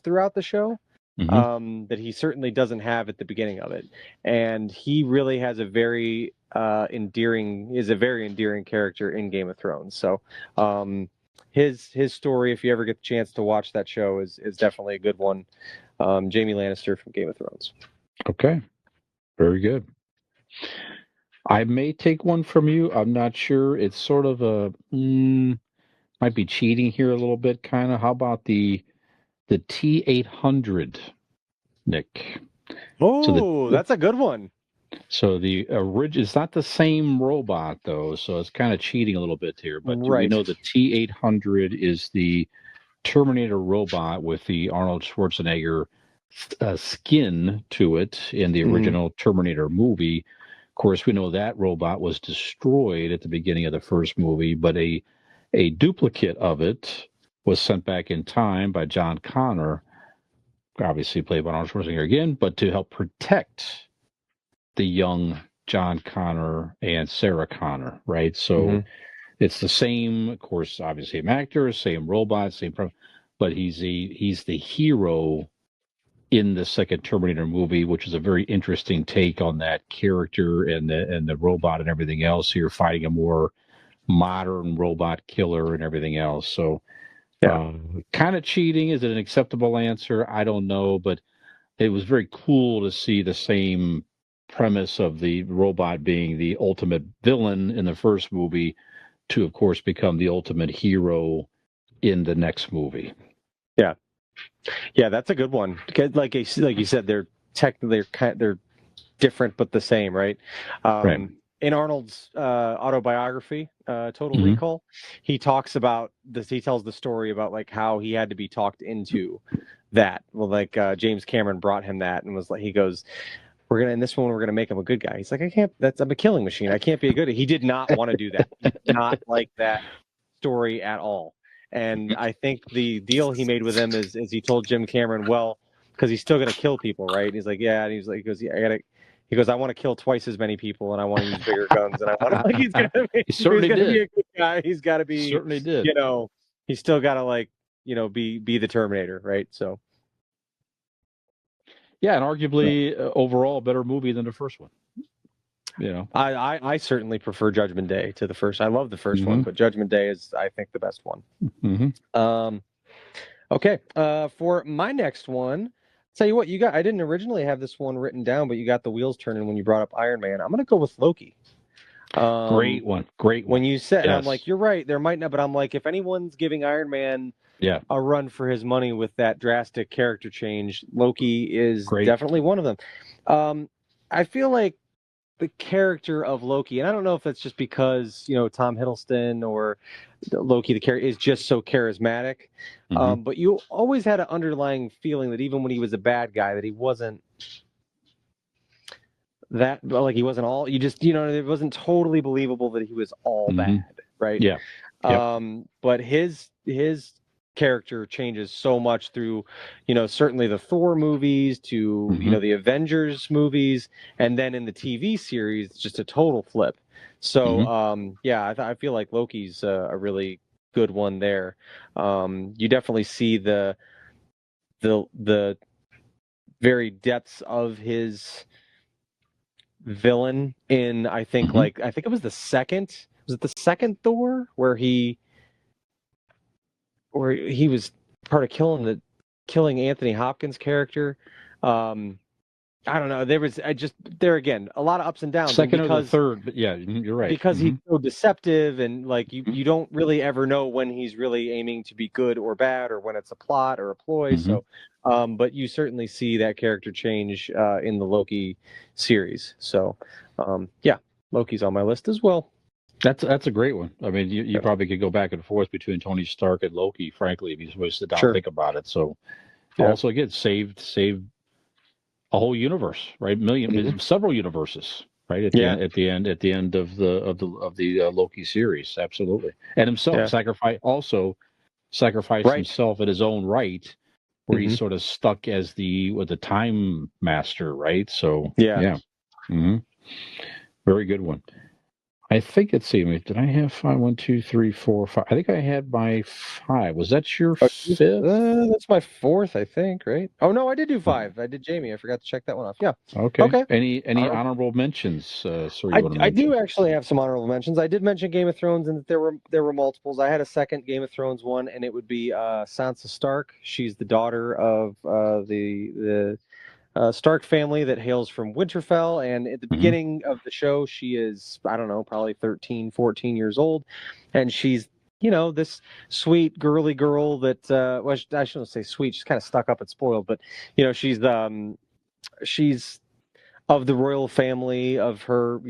throughout the show. That he certainly doesn't have at the beginning of it, and he really has a very endearing character in Game of Thrones. So his story, if you ever get the chance to watch that show, is definitely a good one. Jaime Lannister from Game of Thrones. Okay, very good. I may take one from you. I'm not sure. It's sort of might be cheating here a little bit, kind of. How about the T-800, Nick? Oh, that's a good one. So the original, it's not the same robot though, so it's kind of cheating a little bit here. But we know the T-800 is the Terminator robot with the Arnold Schwarzenegger skin to it in the original Terminator movie. Of course, we know that robot was destroyed at the beginning of the first movie, but a duplicate of it was sent back in time by John Connor, obviously played by Arnold Schwarzenegger again, but to help protect the young John Connor and Sarah Connor, right? So it's the same, of course, obviously same actor, same robot, but he's the hero in the second Terminator movie, which is a very interesting take on that character and the robot and everything else. So you're fighting a more modern robot killer and everything else. So kind of cheating. Is it an acceptable answer? I don't know, but it was very cool to see the same premise of the robot being the ultimate villain in the first movie to, of course, become the ultimate hero in the next movie. Yeah, that's a good one. Because like you said, they're different but the same, right? Right. In Arnold's autobiography, Total Recall, he talks about this. He tells the story about like how he had to be talked into that. Well, like James Cameron brought him that and was like, he goes, in this one, we're gonna make him a good guy. He's like, I'm a killing machine. I can't be a good. He did not want to do that. He did not like that story at all. And I think the deal he made with him is he told Jim Cameron, well, because he's still gonna kill people, right? And he's like, yeah. And he goes, I want to kill twice as many people, and I want to use bigger guns, and I want to like he's gonna be a good guy. He's got to be, certainly did. He's still got to be the Terminator, right? So. Yeah, and arguably overall a better movie than the first one. I certainly prefer Judgment Day to the first. I love the first one, but Judgment Day is, I think, the best one. Okay, for my next one, tell you what, I didn't originally have this one written down, but you got the wheels turning when you brought up Iron Man. I'm going to go with Loki. Great one. When you said, I'm like, you're right, there might not, but I'm like, if anyone's giving Iron Man a run for his money with that drastic character change, Loki is definitely one of them. I feel like the character of Loki, and I don't know if that's just because Tom Hiddleston or Loki, the character, is just so charismatic, but you always had an underlying feeling that even when he was a bad guy, that he wasn't that, like, he wasn't all, it wasn't totally believable that he was all bad, right? But his character changes so much through certainly the Thor movies to the Avengers movies, and then in the TV series it's just a total flip. So I feel like Loki's a really good one there. You definitely see the very depths of his villain in, I think I think it was the second Thor where he was part of killing Anthony Hopkins' character. I don't know. There was there again a lot of ups and downs. Second or the third, but yeah, you're right. Because he's so deceptive, and like you don't really ever know when he's really aiming to be good or bad, or when it's a plot or a ploy. So, but you certainly see that character change in the Loki series. So, Loki's on my list as well. That's a great one. I mean, you Yeah. probably could go back and forth between Tony Stark and Loki, frankly, if you really sit down and Sure. think about it. So, Yeah. also again, saved a whole universe, right? Several universes, right? Yeah. At the end of the Loki series, absolutely. And himself Yeah. sacrificed Right. himself in his own right, where he's Mhm. sort of stuck as the time master, right? So, Yeah. yeah. hmm Very good one. I think let's see. Did I have five? One, two, three, four, five. I think I had my five. Was that your fifth? That's my fourth, I think, right? Oh no, I did do five. I did Jamie. I forgot to check that one off. Yeah. Okay. Okay. Any Honorable. honorable mentions, sir? You want to I do mention? actually have some honorable mentions. I did mention Game of Thrones, and that there were multiples. I had a second Game of Thrones one, and it would be Sansa Stark. She's the daughter of the Stark family that hails from Winterfell. And at the hmm beginning of the show, she is, I don't know, probably 13, 14 years old. And she's, this sweet, girly girl that, well, I shouldn't say sweet. She's kind of stuck up and spoiled, but, she's of the royal family of her,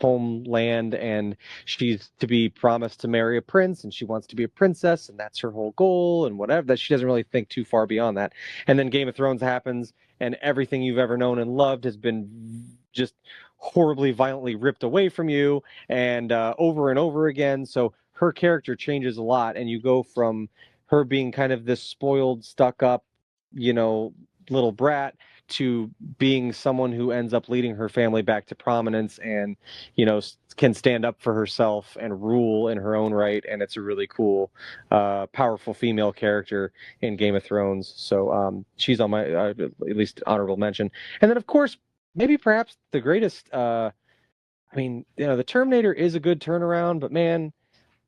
homeland, and she's to be promised to marry a prince, and she wants to be a princess, and that's her whole goal, and whatever. That she doesn't really think too far beyond that. And then Game of Thrones happens, and everything you've ever known and loved has been just horribly, violently ripped away from you, and over and over again. So her character changes a lot, and you go from her being kind of this spoiled, stuck up, you know, little brat to being someone who ends up leading her family back to prominence, and can stand up for herself and rule in her own right. And it's a really cool, powerful female character in Game of Thrones. So she's on my at least honorable mention. And then of course, maybe perhaps the greatest, I mean, the Terminator is a good turnaround, but man,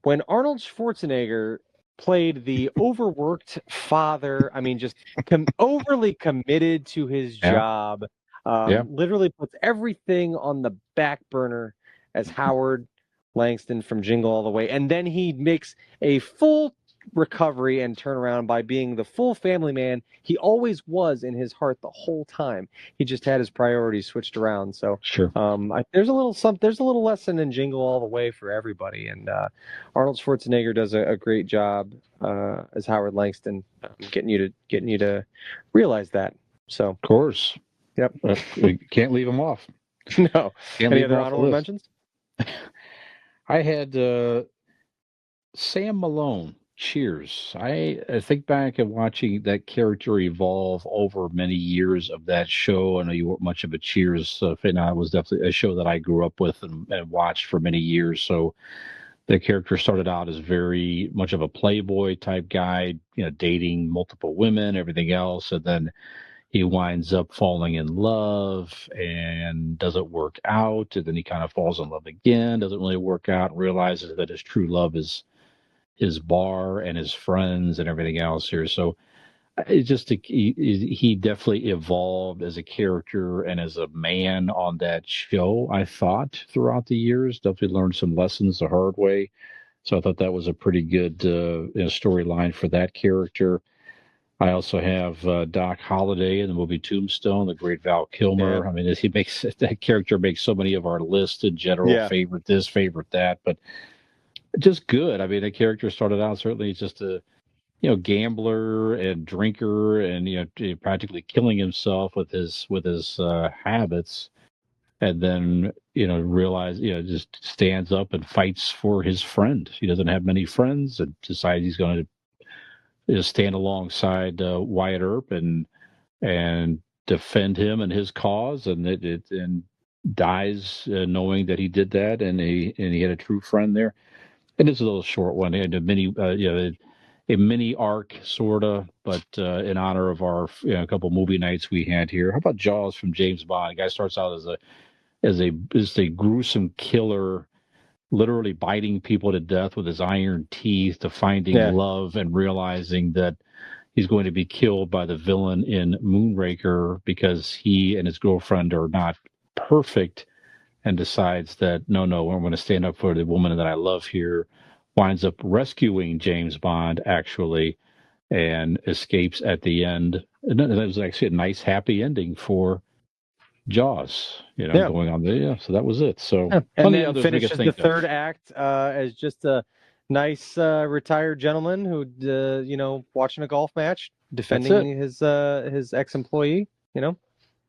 when Arnold Schwarzenegger played the overworked father, I mean, just overly committed to his Yeah. job, Yeah. literally puts everything on the back burner as Howard Langston from Jingle All the Way. And then he makes a full recovery and turnaround by being the full family man he always was in his heart the whole time. He just had his priorities switched around. So Sure. there's a little lesson in Jingle All the Way for everybody. And Arnold Schwarzenegger does a great job as Howard Langston, getting you to realize that. So, Of course. yep. We can't leave him off. No. Can't Any leave him other off the honorable list. mentions? I had Sam Malone. Cheers. I think back and watching that character evolve over many years of that show. I know you weren't much of a Cheers fan. It was definitely a show that I grew up with and watched for many years. So the character started out as very much of a playboy type guy, dating multiple women, everything else, and then he winds up falling in love and doesn't work out, and then he kind of falls in love again, doesn't really work out, and realizes that his true love is his bar and his friends and everything else here. So it just he definitely evolved as a character and as a man on that show. I thought throughout the years, definitely learned some lessons the hard way. So I thought that was a pretty good storyline for that character. I also have Doc Holliday in the movie Tombstone, the great Val Kilmer. Yeah. I mean, he makes that character makes so many of our lists in general. Yeah. Favorite this, favorite that, but just good. I mean, the character started out certainly just a gambler and drinker, and practically killing himself with his habits, and then realize just stands up and fights for his friend. He doesn't have many friends, and decides he's going to stand alongside Wyatt Earp and defend him and his cause, and and dies knowing that he did that, and he had a true friend there. And it's a little short one. It had a mini, a mini arc, sorta, but in honor of our couple movie nights we had here. How about Jaws from James Bond? The guy starts out as a gruesome killer, literally biting people to death with his iron teeth, to finding Yeah. love and realizing that he's going to be killed by the villain in Moonraker because he and his girlfriend are not perfect, and decides that no, I'm going to stand up for the woman that I love here. Winds up rescuing James Bond actually, and escapes at the end. And that was actually a nice happy ending for Jaws, Yeah. going on there. Yeah, so that was it. So And plenty then others we could finishes the think of. third act as just a nice retired gentleman who, watching a golf match, defending his ex-employee.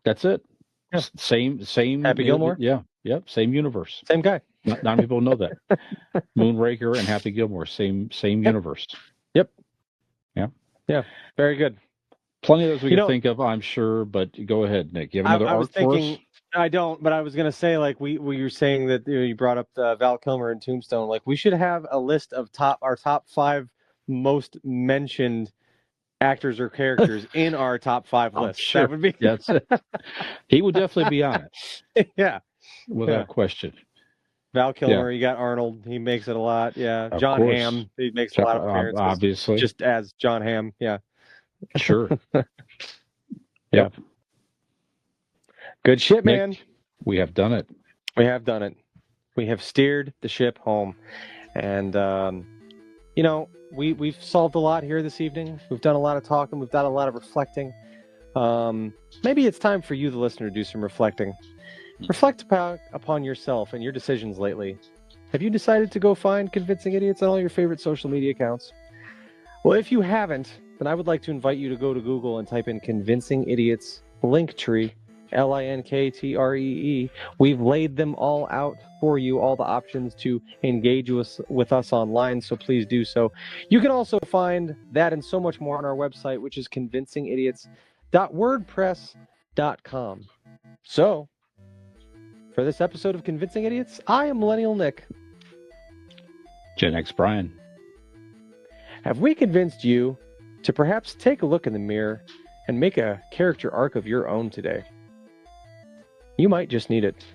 That's it. Yeah. Same. Happy Gilmore? Yeah. Yep. Same universe. Same guy. Not many people know that. Moonraker and Happy Gilmore, same universe. Yep. Yeah. Yeah. Very good. Plenty of those we can think of, I'm sure. But go ahead, Nick. You have another arc for us? I don't, but I was gonna say, like, we were saying that you brought up Val Kilmer and Tombstone. Like, we should have a list of our top 5 most mentioned actors or characters in our top 5 list. Sure. That would be he would definitely be on it. Yeah, without question. Val Kilmer, you got Arnold. He makes it a lot. Yeah, Of John course. Hamm. He makes a lot of appearances. Obviously, just as John Hamm. Yeah, sure. Yeah. Good shit, man. Nick, we have done it. We have done it. We have steered the ship home. And, we've solved a lot here this evening. We've done a lot of talking. We've done a lot of reflecting. Maybe it's time for you, the listener, to do some reflecting. Reflect upon yourself and your decisions lately. Have you decided to go find Convincing Idiots on all your favorite social media accounts? Well, if you haven't, then I would like to invite you to go to Google and type in Convincing Idiots Linktree, Linkttree. We've laid them all out for you, all the options to engage with us online, so please do so. You can also find that and so much more on our website, which is convincingidiots.wordpress.com. So, for this episode of Convincing Idiots, I am Millennial Nick. Gen X Brian. Have we convinced you to perhaps take a look in the mirror and make a character arc of your own today? You might just need it.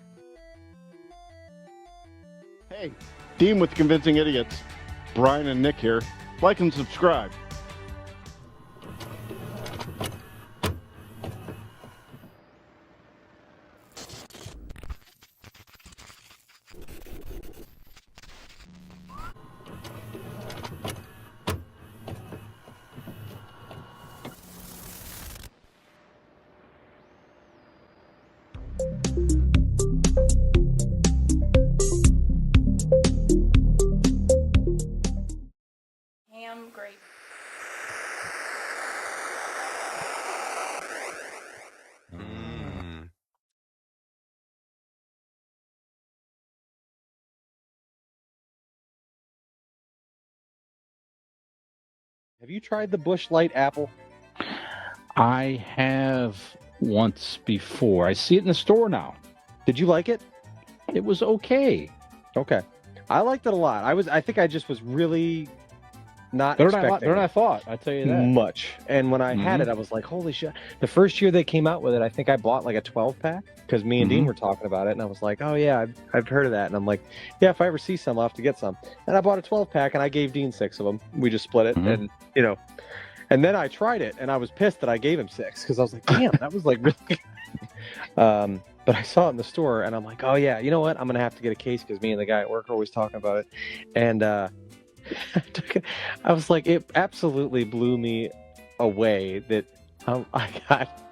Hey, Dean with Convincing Idiots. Brian and Nick here. Like and subscribe. Ham grape. Have you tried the Busch Light apple? I have once before. I see it in the store now. Did you like it? It was okay. Okay. I liked it a lot. I think I just was really not They're expecting not thought, I tell you that. much. And when I had it, I was like, holy shit. The first year they came out with it, I think I bought like a 12-pack because me and Dean were talking about it. And I was like, oh, yeah, I've heard of that. And I'm like, yeah, if I ever see some, I'll have to get some. And I bought a 12-pack and I gave Dean 6 of them. We just split it. And, and then I tried it and I was pissed that I gave him 6 because I was like, damn, that was like really good. But I saw it in the store and I'm like, oh, yeah, you know what? I'm going to have to get a case because me and the guy at work are always talking about it. And I was like, it absolutely blew me away that I got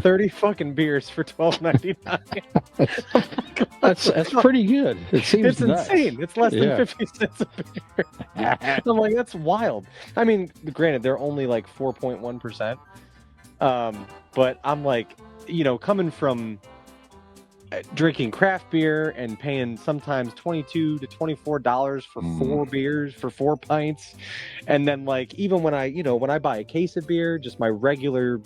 30 fucking beers for $12.99. That's pretty good. It seems it's nuts. insane. It's less than 50 cents a beer. I'm like, that's wild. I mean, granted, they're only like 4.1%. But I'm like, coming from drinking craft beer and paying sometimes $22 to $24 for 4 beers, for 4 pints. And then like, even when I buy a case of beer, just my regular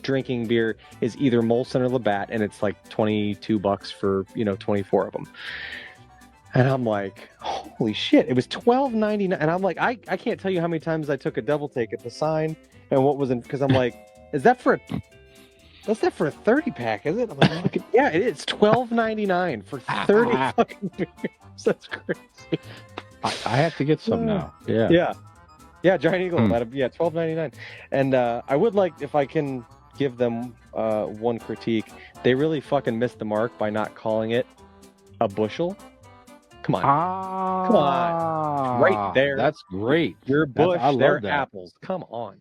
drinking beer is either Molson or Labatt, and it's like $22 for, 24 of them. And I'm like, holy shit, it was $12.99. And I'm like, I can't tell you how many times I took a double take at the sign and what was in, because I'm like, that's that for a 30-pack, is it? I'm like, yeah, it is. $12.99 for 30 fucking beers. That's crazy. I have to get some now. Yeah, Giant Eagle. $12.99. And I would like, if I can give them one critique, they really fucking missed the mark by not calling it a bushel. Come on. Come on. Right there. That's great. Your bush, I love they're that. apples. Come on.